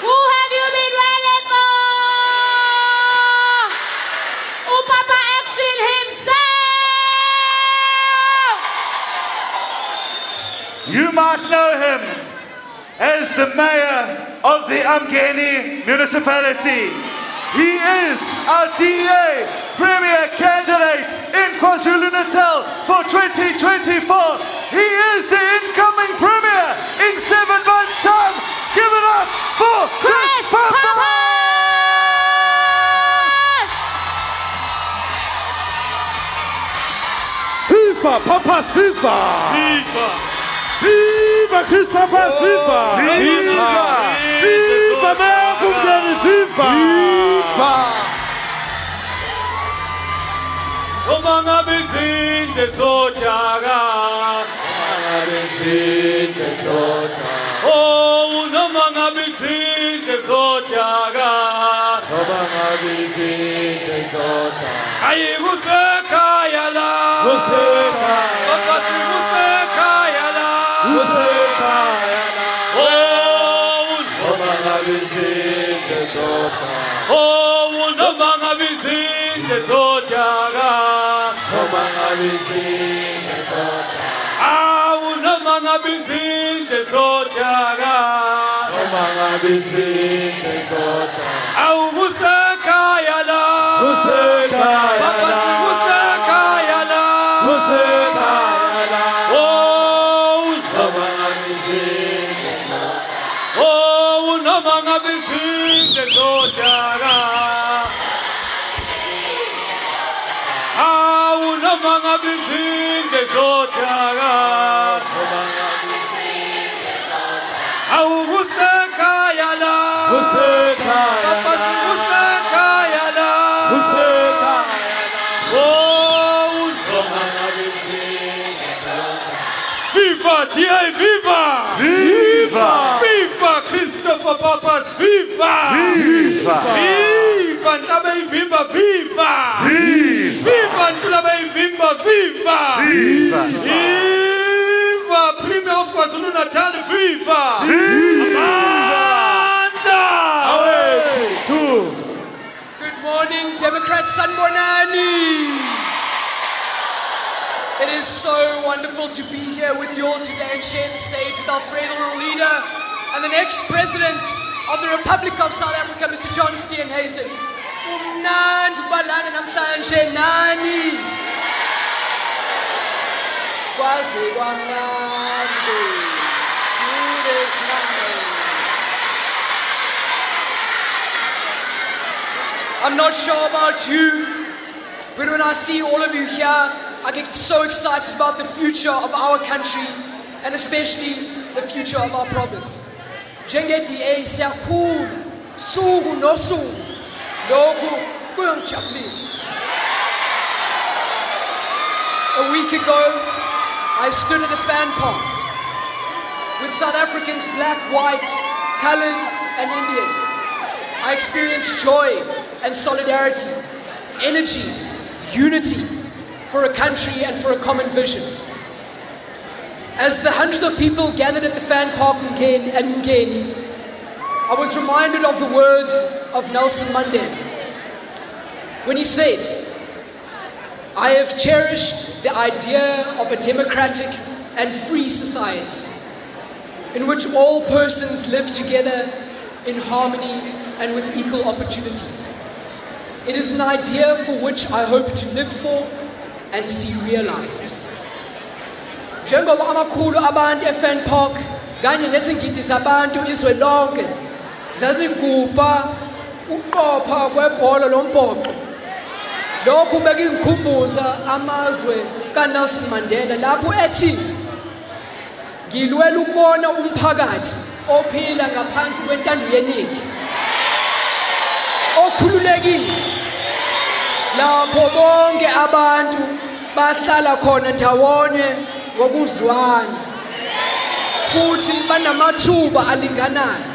Who have you been waiting for? Papa Action himself! You might know him as the mayor of the Umgeni municipality. He is our DA Premier candidate in KwaZulu-Natal for 2024. He is the incoming Premier in 7 months' time. Give it up for Chris Pappas! Viva Pappas, viva! Viva! Viva Chris Pappas, viva! Viva! Viva Mayor from Ghana, viva! Viva! Omanga bizinde sotaga, omanga bizinde sotaga. Oh, omanga bizinde sotaga, omanga bizinde sotaga. Ayi kuseka yala, kuseka, papasi kuseka yala, kuseka yala. Oh, omanga bizinde sotaga. Oh, omanga bizinde sotaga. Omanga bizinde sotaga. Ah, omanga bizinde sotaga. Omanga bizinde sotaga. Ah, kuseka yala, kuseka yala, papasi kuseka yala, kuseka yala. zodaka Hawu noma ngabe izinto zodaka Hawu kusekhaya la Pappas kusekhaya la Oh noma ngabe izinto zodaka Viva DA viva Viva Viva Christopher Pappas viva Viva Viva Ntabe ivimba viva Viva Ntulabe ivimba viva Viva Premier of KwaZulu-Natal viva Amanda Good morning, Democrats Sanbonani. It is so wonderful to be here with you all today and share the stage with our federal leader and the next president of the Republic of South Africa, Mr. John Steenhuisen. Umnandi ubalana namhlanje nani. Kwazi kwamnandi. Good as nice. I'm not sure about you, but when I see all of you here, I get so excited about the future of our country and especially the future of our province. Njenge-DA siyakhula suku nosuku lokhu kuyongijabulisa. A week ago, I stood at a fan park with South Africans black, white, colored and Indian. I experienced joy and solidarity, energy, unity for a country and for a common vision. As the hundreds of people gathered at the fan park in Ngeni, I was reminded of the words of Nelson Mandela when he said, "I have cherished the idea of a democratic and free society in which all persons live together in harmony and with equal opportunities. It is an idea for which I hope to live for and see realized." Njengoba amakhulu abantu eFan Park kanye nezingidi zabantu izwe lonke zazigubha uqopha kwebhola lombhoxo, lokhu bekungikhumbuza amazwe kaNelson Mandela lapho ethi, "Ngilwela ukubona umphakathi ophila ngaphansi kwentando yeningi, okhululekile, lapho bonke abantu bahlala khona ndawonye ngokuzwana futhi banamathuba alinganayo.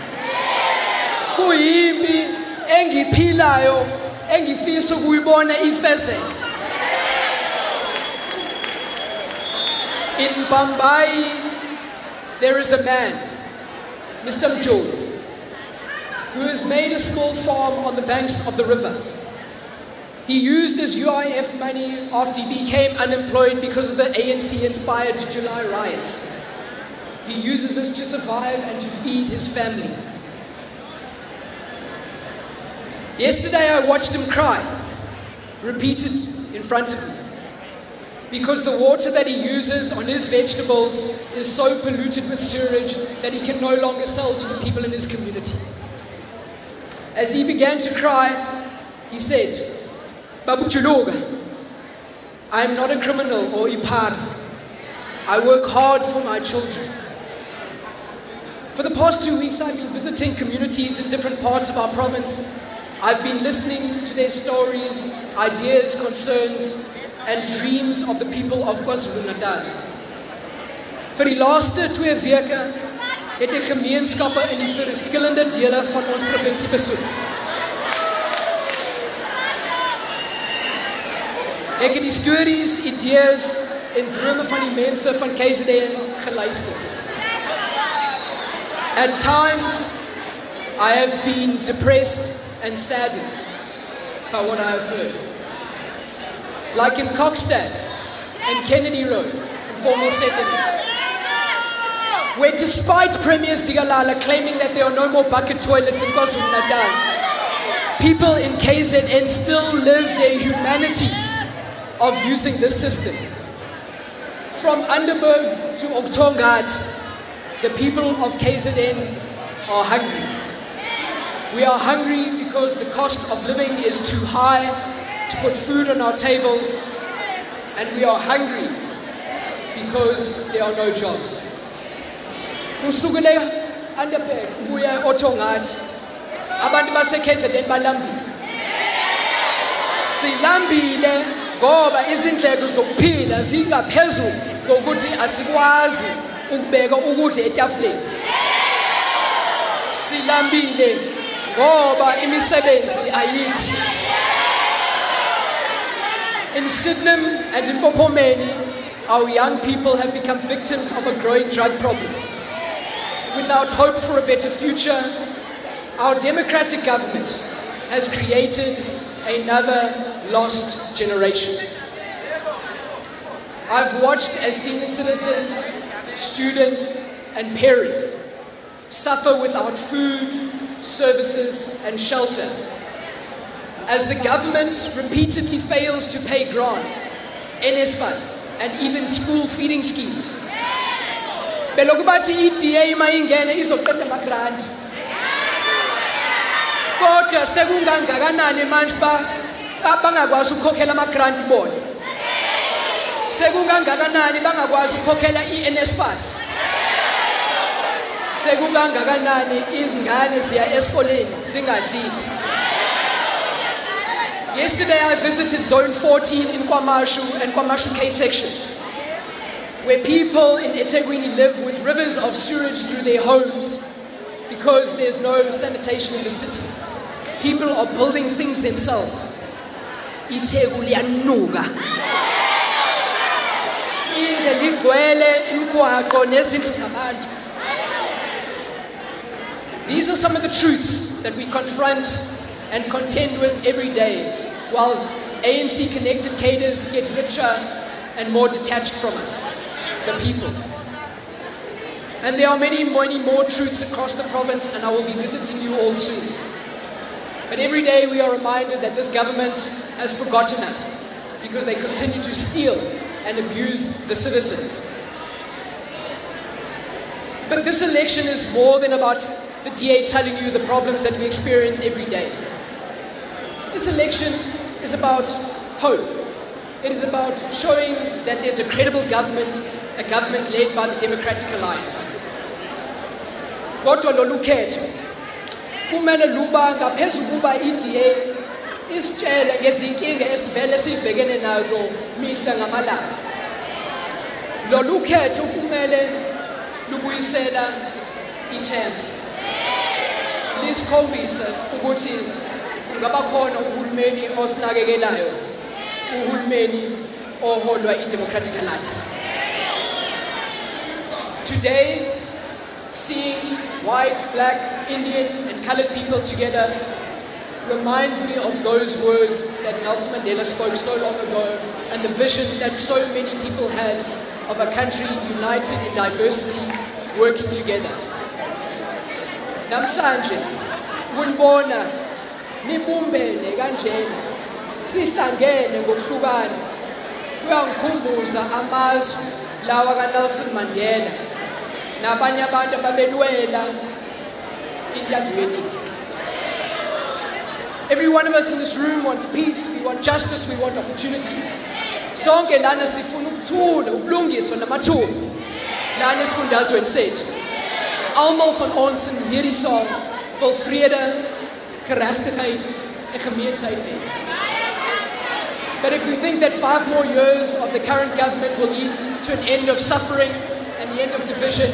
Kuyimpi engiphilayo engifisa ukuyibona ifezeka." In Bambai, there is a man, Mr. Mjoli, who has made a small farm on the banks of the river. He used his UIF money after he became unemployed because of the ANC-inspired July riots. He uses this to survive and to feed his family. Yesterday I watched him cry, repeated in front of me, because the water that he uses on his vegetables is so polluted with sewage that he can no longer sell to the people in his community. As he began to cry, he said, "Babu Chuluga, I am not a criminal or ipar. I work hard for my children." For the past 2 weeks, I've been visiting communities in different parts of our province. I've been listening to their stories, ideas, concerns, and dreams of the people of KwaZulu-Natal. Vir die laaste 2 weke het ek gemeenskappe in die verskillende dele van ons provinsie besoek. Ek het die stories, idees en drome van die mense van KZN geluister. At times, I have been depressed and saddened by what I have heard. Like in Kokstad and Kennedy Road, informal settlement, where despite Premier Zigalala claiming that there are no more bucket toilets in KwaZulu-Natal, people in KZN still live their humanity of using this system. From Underberg to Oktongat, the people of KZN are hungry. We are hungry because the cost of living is too high to put food on our tables. And we are hungry because there are no jobs. Kusukele Underberg ubuya othongathi abantu base KZN balambile. Silambile ngoba izindleko zokuphila zingaphezulu ngokuthi asikwazi ukubeka ukudla etafuleni. Silambile ngoba imisebenzi ayikho. In Sydenham and in Bopomeni, our young people have become victims of a growing drug problem. Without hope for a better future, our democratic government has created another lost generation. I've watched as senior citizens, students, and parents suffer without food, services, and shelter, as the government repeatedly fails to pay grants, NSFAS, and even school feeding schemes. Belokhu bathi i-DA mayingene izoqeda ama-grant. Kodwa sekungangakanani manje bangakwazi ukukhokhela ama-grant bona. Sekungangakanani bangakwazi ukukhokhela i-NSFAS. Sekungangakanani izingane ziya esikoleni zingadlile. Yesterday I visited Zone 14 in KwaMashu and KwaMashu K section, where people in eThekwini live with rivers of sewage through their homes because there's no sanitation in the city. People are building things themselves. iTheku liyanuka. Indlela igcwele imigwaqo nezindlu zabantu. These are some of the truths that we confront and contend with every day, while ANC-connected cadres get richer and more detached from us, the people. And there are many, many more truths across the province, and I will be visiting you all soon. But every day we are reminded that this government has forgotten us because they continue to steal and abuse the citizens. But this election is more than about the DA telling you the problems that we experience every day. This election is about hope. It is about showing that there's a credible government, a government led by the Democratic Alliance. Kodwa lolu khetho kumele luba ngaphezu kuba i-DA isitshele ngezinkinga esivele sibhekene nazo mihla ngamalanga. Lolu khetho kumele lubuyisela ithemba. Lisikhombise ukuthi kungaba khona uhulumeni osinakekelayo, uhulumeni oholwa i-Democratic Alliance. Today, seeing white, black, Indian, and colored people together reminds me of those words that Nelson Mandela spoke so long ago, and the vision that so many people had of a country united in diversity, working together. Namhlanje, kunibona nibumbene kanjena, sihlangene ngokuhlukana, kuyangikhumbuza amazwi lawa kaNelson Mandela nabanye abantu ababelwela intando yeningi. Every one of us in this room wants peace, we want justice, we want opportunities. Sonke lana sifuna ukuthula, ubulungiswa namathuba. Lana esifundazweni sethu. Almal van ons in hierdie saal wil vrede, geregtigheid en gemeentheid hê. But if we think that 5 more years of the current government will lead to an end of suffering and the end of division,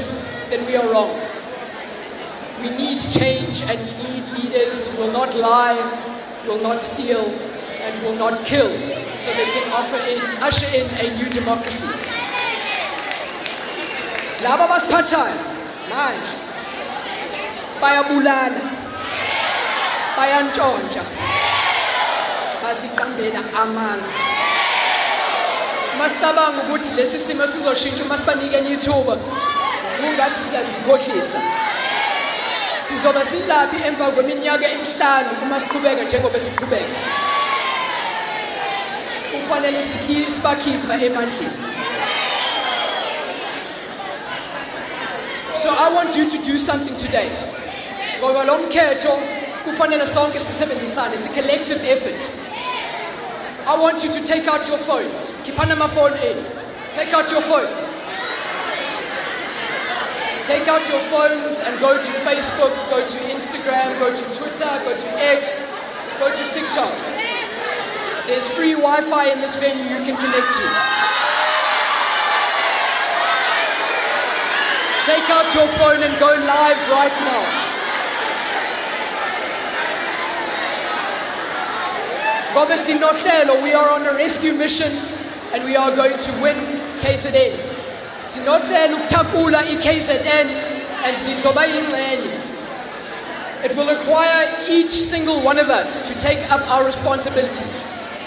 then we are wrong. We need change, and we need leaders who will not lie, will not steal, and will not kill, so they can usher in a new democracy. Laba basiphathayo manje bayabulala, bayantshontsha, basiqambela amanga. Masicabanga ukuthi lesi simo sizoshintsha masibanikeni ithuba, kungathi siyazikhohlisa. Sizoba silaphi emva kweminyaka emihlanu uma siqhubeka njengoba siqhubeka. Kufanele sibakhipha emandleni. So I want you to do something today. Ngoba lo mkhetho kufanele sonke sisebenzisane. It's a collective effort. I want you to take out your phones. Kipana my phone in. Take out your phones. Take out your phones and go to Facebook, go to Instagram, go to Twitter, go to X, go to TikTok. There's free Wi-Fi in this venue you can connect to. Take out your phone and go live right now. Robert Nohlelo, we are on a rescue mission and we are going to win KZN. Sinohlelo ukuthakula iKZN and nizoba yingxenye. It will require each single one of us to take up our responsibility.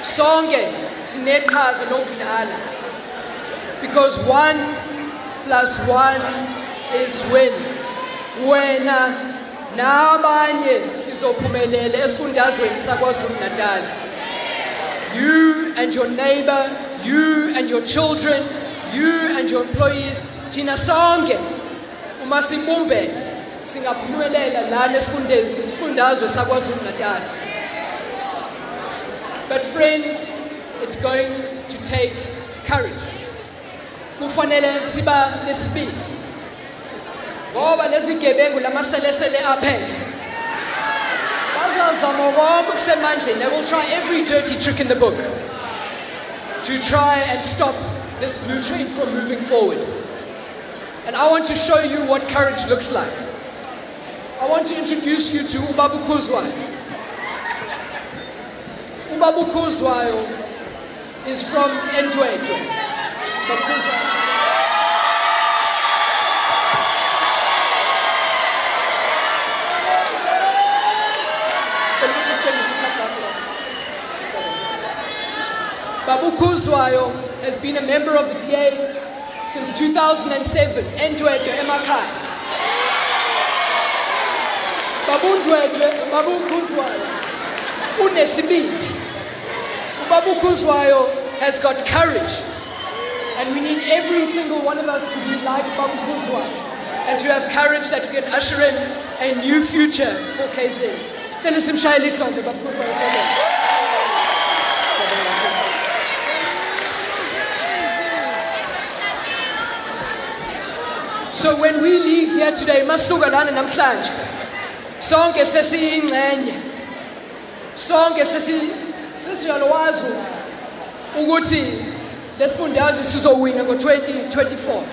Sonke sineqhaza lokudlala. Because 1 + 1 is win. Wena nabanye sizophumelela esifundazweni saKwaZulu-Natal. You and your neighbor, you and your children, you and your employees, thina sonke uma sibumbe singaphumelela lana esifundazwe saKwaZulu-Natal. But friends, it's going to take courage. Kufanele siba nesibindi. Ngoba lezi gebengu lamaselesele aphethe. They will try every dirty trick in the book to try and stop this blue train from moving forward. And I want to show you what courage looks like. I want to introduce you to Ubabu Kuzwayo. Ubabu Kuzwayo is from Ndwedwe. Babu Kuzwayo has been a member of the DA since 2007, Ndwedwe emakhaya. Babu Kuzwayo unesibindi. Babu Kuzwayo has got courage. And we need every single one of us to be like Babu Kuzwayo and to have courage that we can usher in a new future for KZN. Still is some shy little on the Babu Kuzwayo. So when we leave here today, masugalana namhlanje. Sonke sesiyingxenye. Sonke sesiyalwazi ukuthi lesifundazwe sizowina ngo-2024.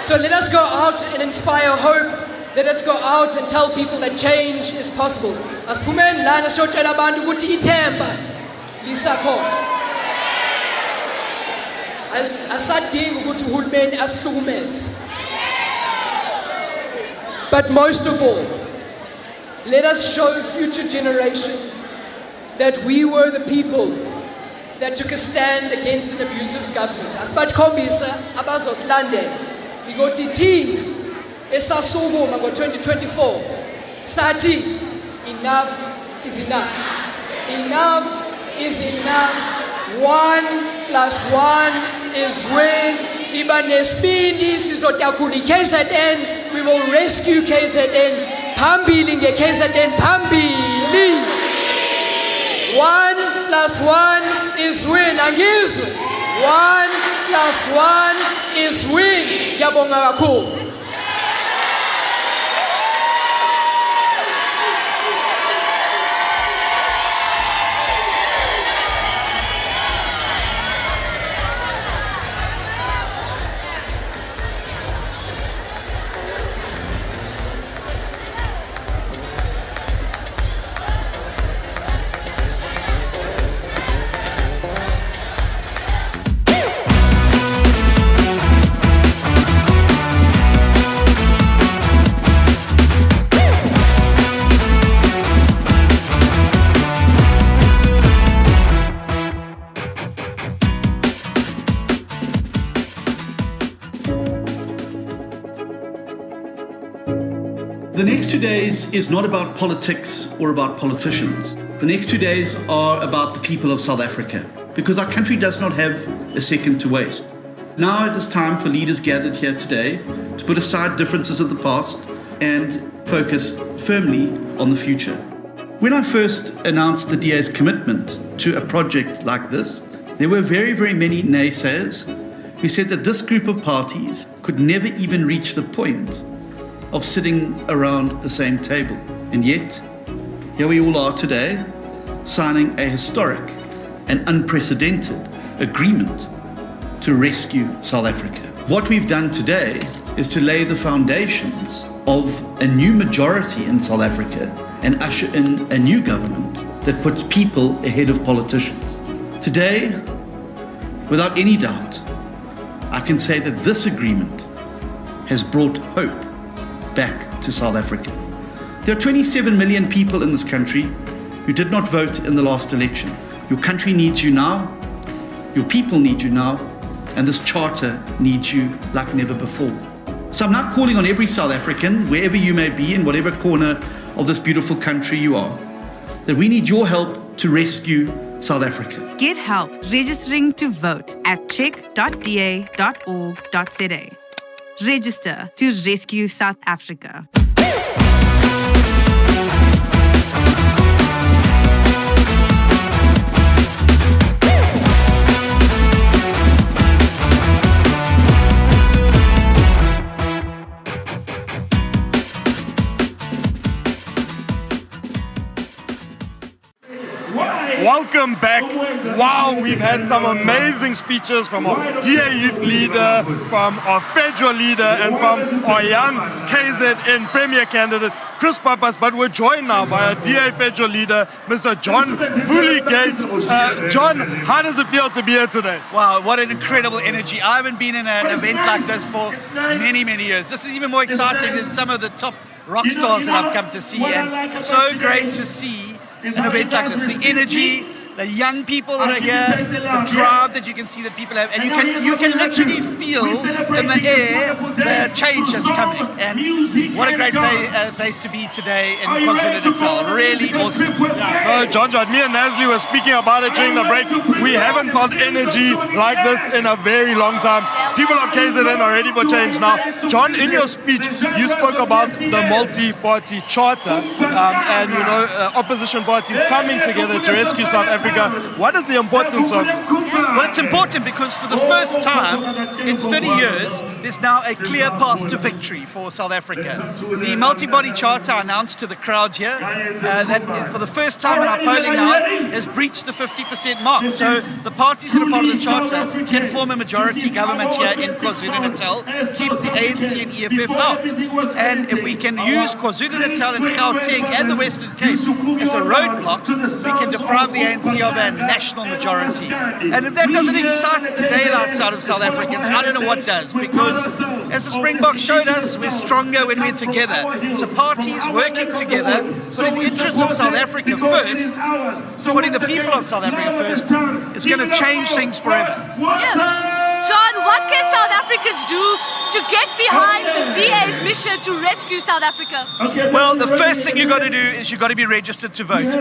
So let us go out and inspire hope. Let us go out and tell people that change is possible. Asiphumeni lana siyotshela abantu ukuthi ithemba lisakhona. Asadingi ukuthi uhulumeni asihlukumeze. But most of all, let us show future generations that we were the people that took a stand against an abusive government. Asibakhombisa abazosilandela ukuthi thina esasukuma ngo-2024 sathi enough is enough. Enough is enough. 1 + 1 is win. Iba nesibindi sizotakula iKZN. We will rescue KZN. Phambili ngeKZN phambili. 1 + 1 is win. Angizwe. 1 + 1 is win. Ngiyabonga kakhulu. The next 2 days is not about politics or about politicians. The next 2 days are about the people of South Africa, because our country does not have a second to waste. Now it is time for leaders gathered here today to put aside differences of the past and focus firmly on the future. When I first announced the DA's commitment to a project like this, there were very, very many naysayers who said that this group of parties could never even reach the point of sitting around the same table. And yet, here we all are today, signing a historic and unprecedented agreement to rescue South Africa. What we've done today is to lay the foundations of a new majority in South Africa and usher in a new government that puts people ahead of politicians. Today, without any doubt, I can say that this agreement has brought hope back to South Africa. There are 27 million people in this country who did not vote in the last election. Your country needs you now, your people need you now, and this charter needs you like never before. So I'm now calling on every South African, wherever you may be, in whatever corner of this beautiful country you are, that we need your help to rescue South Africa. Get help registering to vote at check.da.org.za. Register to rescue South Africa. Welcome back. Wow, we've had some amazing speeches from our DA youth leader, from our federal leader, and from our young KZN Premier candidate, Chris Pappas. But we're joined now by our DA federal leader, Mr. John Gates. John, how does it feel to be here today? Wow, what an incredible energy. I haven't been in an event like this for many, many years. This is even more exciting than some of the top rock stars that I've come to see. And so great to see an event like this. The energy, the young people that are here, the drive that you can see that people have, and you can literally feel in the air the change that's coming. And what a great place to be today in KwaZulu-Natal. Really awesome. John, me and Nasli were speaking about it during the break. We haven't felt energy like this in a very long time. People of KZN are ready for change now. John, in your speech, you spoke about the multi-party charter and opposition parties coming together to rescue South Africa. What is the importance of it? Well, it's important because for the first time in 30 years, there's now a clear path to victory for South Africa. The multi-body charter announced to the crowd here that for the first time in our polling now has breached the 50% mark. So the parties that are part of the charter can form a majority government here in KwaZulu-Natal, keep the ANC and EFF out. And if we can use KwaZulu-Natal and Gauteng and the Western Cape as a roadblock, we can deprive the ANC of a national majority. And if that doesn't excite the daylights out of South Africans, I don't know what does, because as the Springboks showed us, we're stronger when we're together. So parties working together, putting the interests of South Africa first, putting the people of South Africa first, is going to change things forever. Yeah. John, what can South Africans do to get behind the DA's mission to rescue South Africa? Well, the first thing you've got to do is you've got to be registered to vote.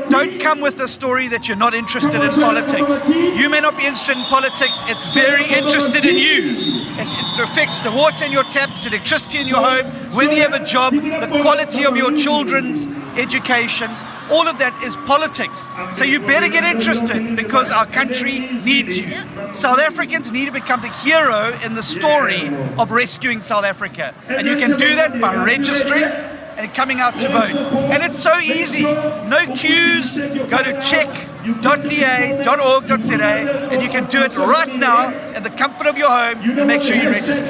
Don't come with the story that you're not interested in politics. You may not be interested in politics, it's very interested in you. It affects the water in your taps, electricity in your home, whether you have a job, the quality of your children's education. All of that is politics. So you better get interested because our country needs you. South Africans need to become the hero in the story of rescuing South Africa. And you can do that by registering and coming out to vote. And it's so easy. No queues. Go to check.da.org.za and you can do it right now in the comfort of your home and make sure you register.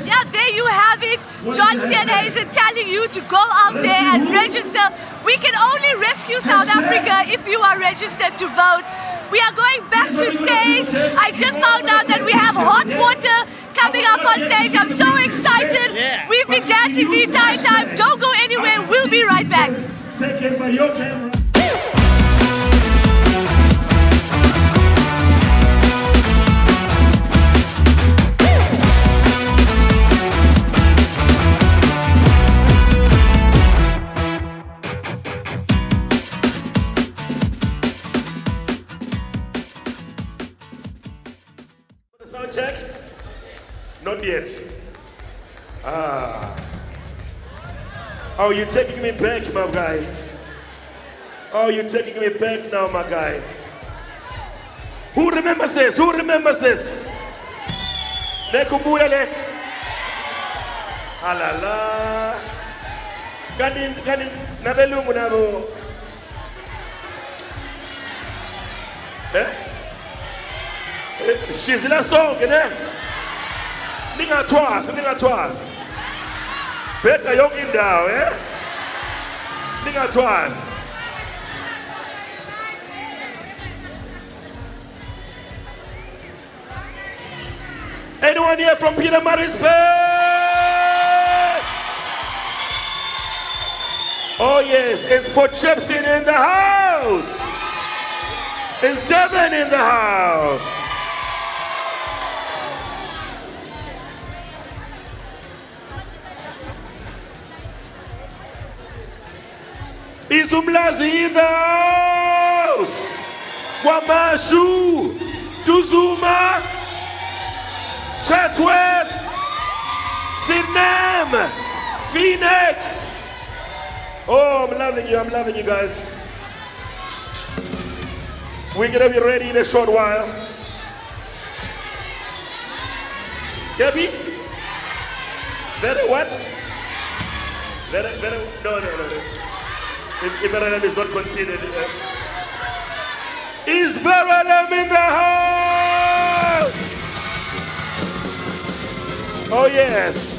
Yeah, there you have it. John Steenhuisen telling you to go out there and register. We can only rescue South Africa if you are registered to vote. We are going back to stage. I just found out that we have hot water coming up on stage. I'm so excited. Yeah. We've been dancing the entire time. Don't go anywhere. We'll be right back. Taken by your camera. Sound check? Not yet. Oh, you're taking me back, my guy. Oh, you're taking me back now, my guy. Who remembers this? Who remembers this? Nekumbulele. Alala. Ganin nabelungu nabo. She's in a song, Ninga twas. Better young in down, Ninga twas. Anyone here from Peter Marisburg? Oh yes, it's Port Shepson in the house. It's Durban in the house. Izumlazi in the house. Wamashu, Duzuma, Chatsworth, Sydenham, Phoenix. Oh, I'm loving you guys. We're gonna be ready in a short while. Gabby? Better what? Better, no. If Wareham is not considered. Is Wareham in the house? Oh yes.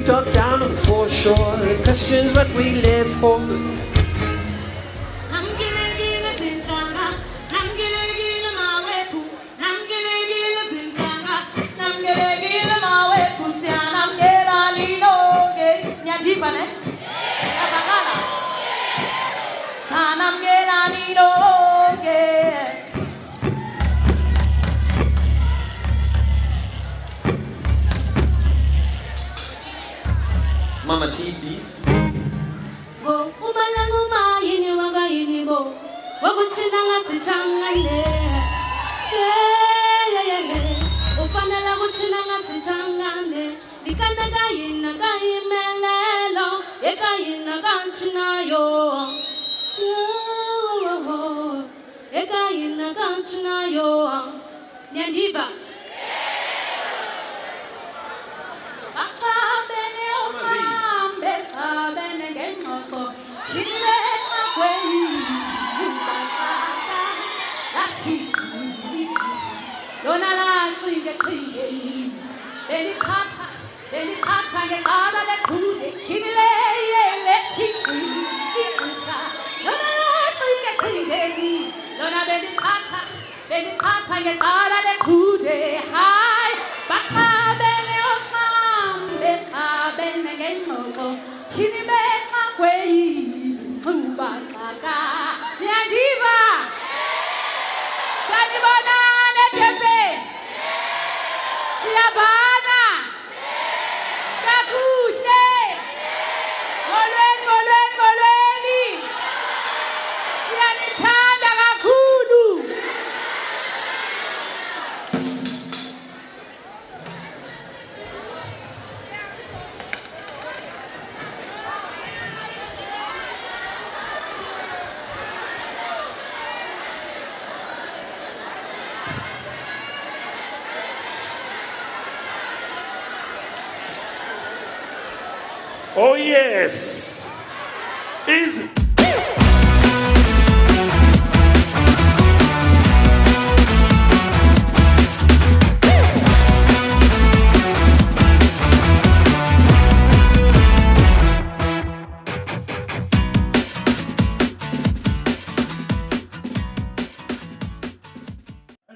Talk down on the foreshore, the questions what we live for. Mama T, please. Oh yes. Is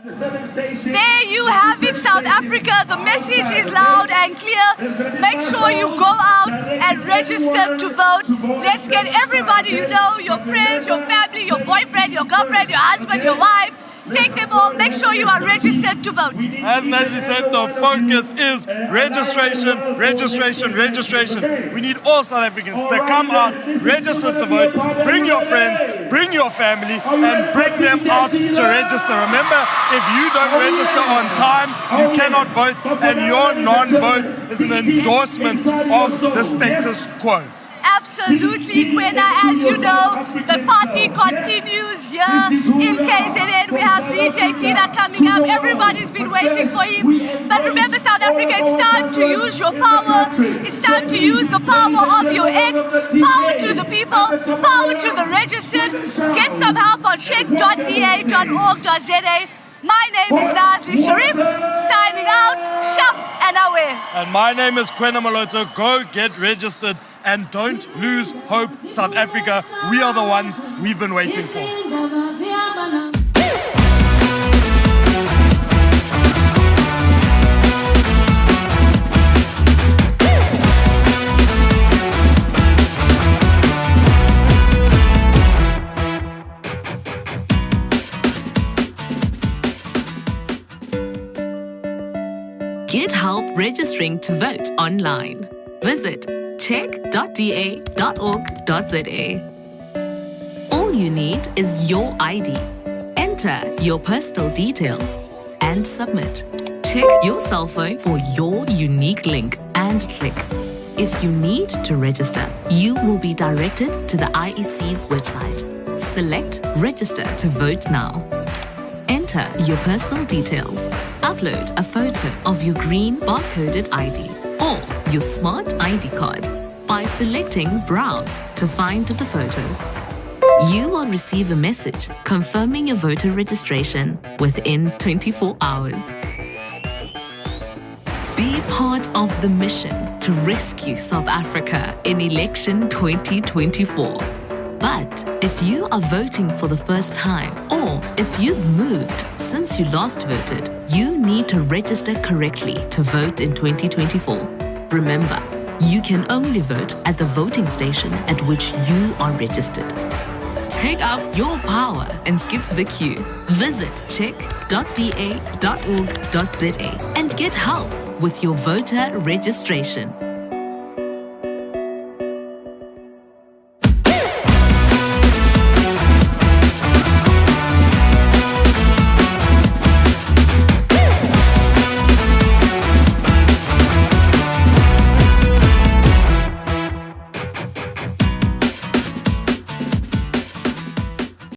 There you have it, South Africa. The message is loud and clear. Make sure you go out and register to vote. Let's get everybody you know, your friends, your family, your boyfriend, your girlfriend, your husband, your wife. Take them all. Make sure you are registered to vote. As Nancy said, the focus is registration, registration, registration. We need all South Africans to come out, register to vote, bring your friends, bring your family, and bring them out to register. Remember, if you don't register on time, you cannot vote, and your non-vote is an endorsement of the status quo. Absolutely, Kwena. As you know, the party continues here in KZN. We have DJ Tira coming up. Everybody's been waiting for him. But remember, South Africa, it's time to use your power. It's time to use the power of your ex. Power to the people. Power to the registered. Get some help on check.da.org.za. My name is Leslie Sharif, signing out, shop and away. And my name is Kwena Maloto. Go get registered and don't lose hope, South Africa. We are the ones we've been waiting for. Get help registering to vote online. Visit check.da.org.za. All you need is your ID. Enter your personal details and submit. Check your cell phone for your unique link and click. If you need to register, you will be directed to the IEC's website. Select Register to vote now. Enter your personal details. Upload a photo of your green barcoded ID or your smart ID card by selecting Browse to find the photo. You will receive a message confirming your voter registration within 24 hours. Be part of the mission to rescue South Africa in election 2024. But if you are voting for the first time or if you've moved since you last voted, you need to register correctly to vote in 2024. Remember, you can only vote at the voting station at which you are registered. Take up your power and skip the queue. Visit check.da.org.za and get help with your voter registration.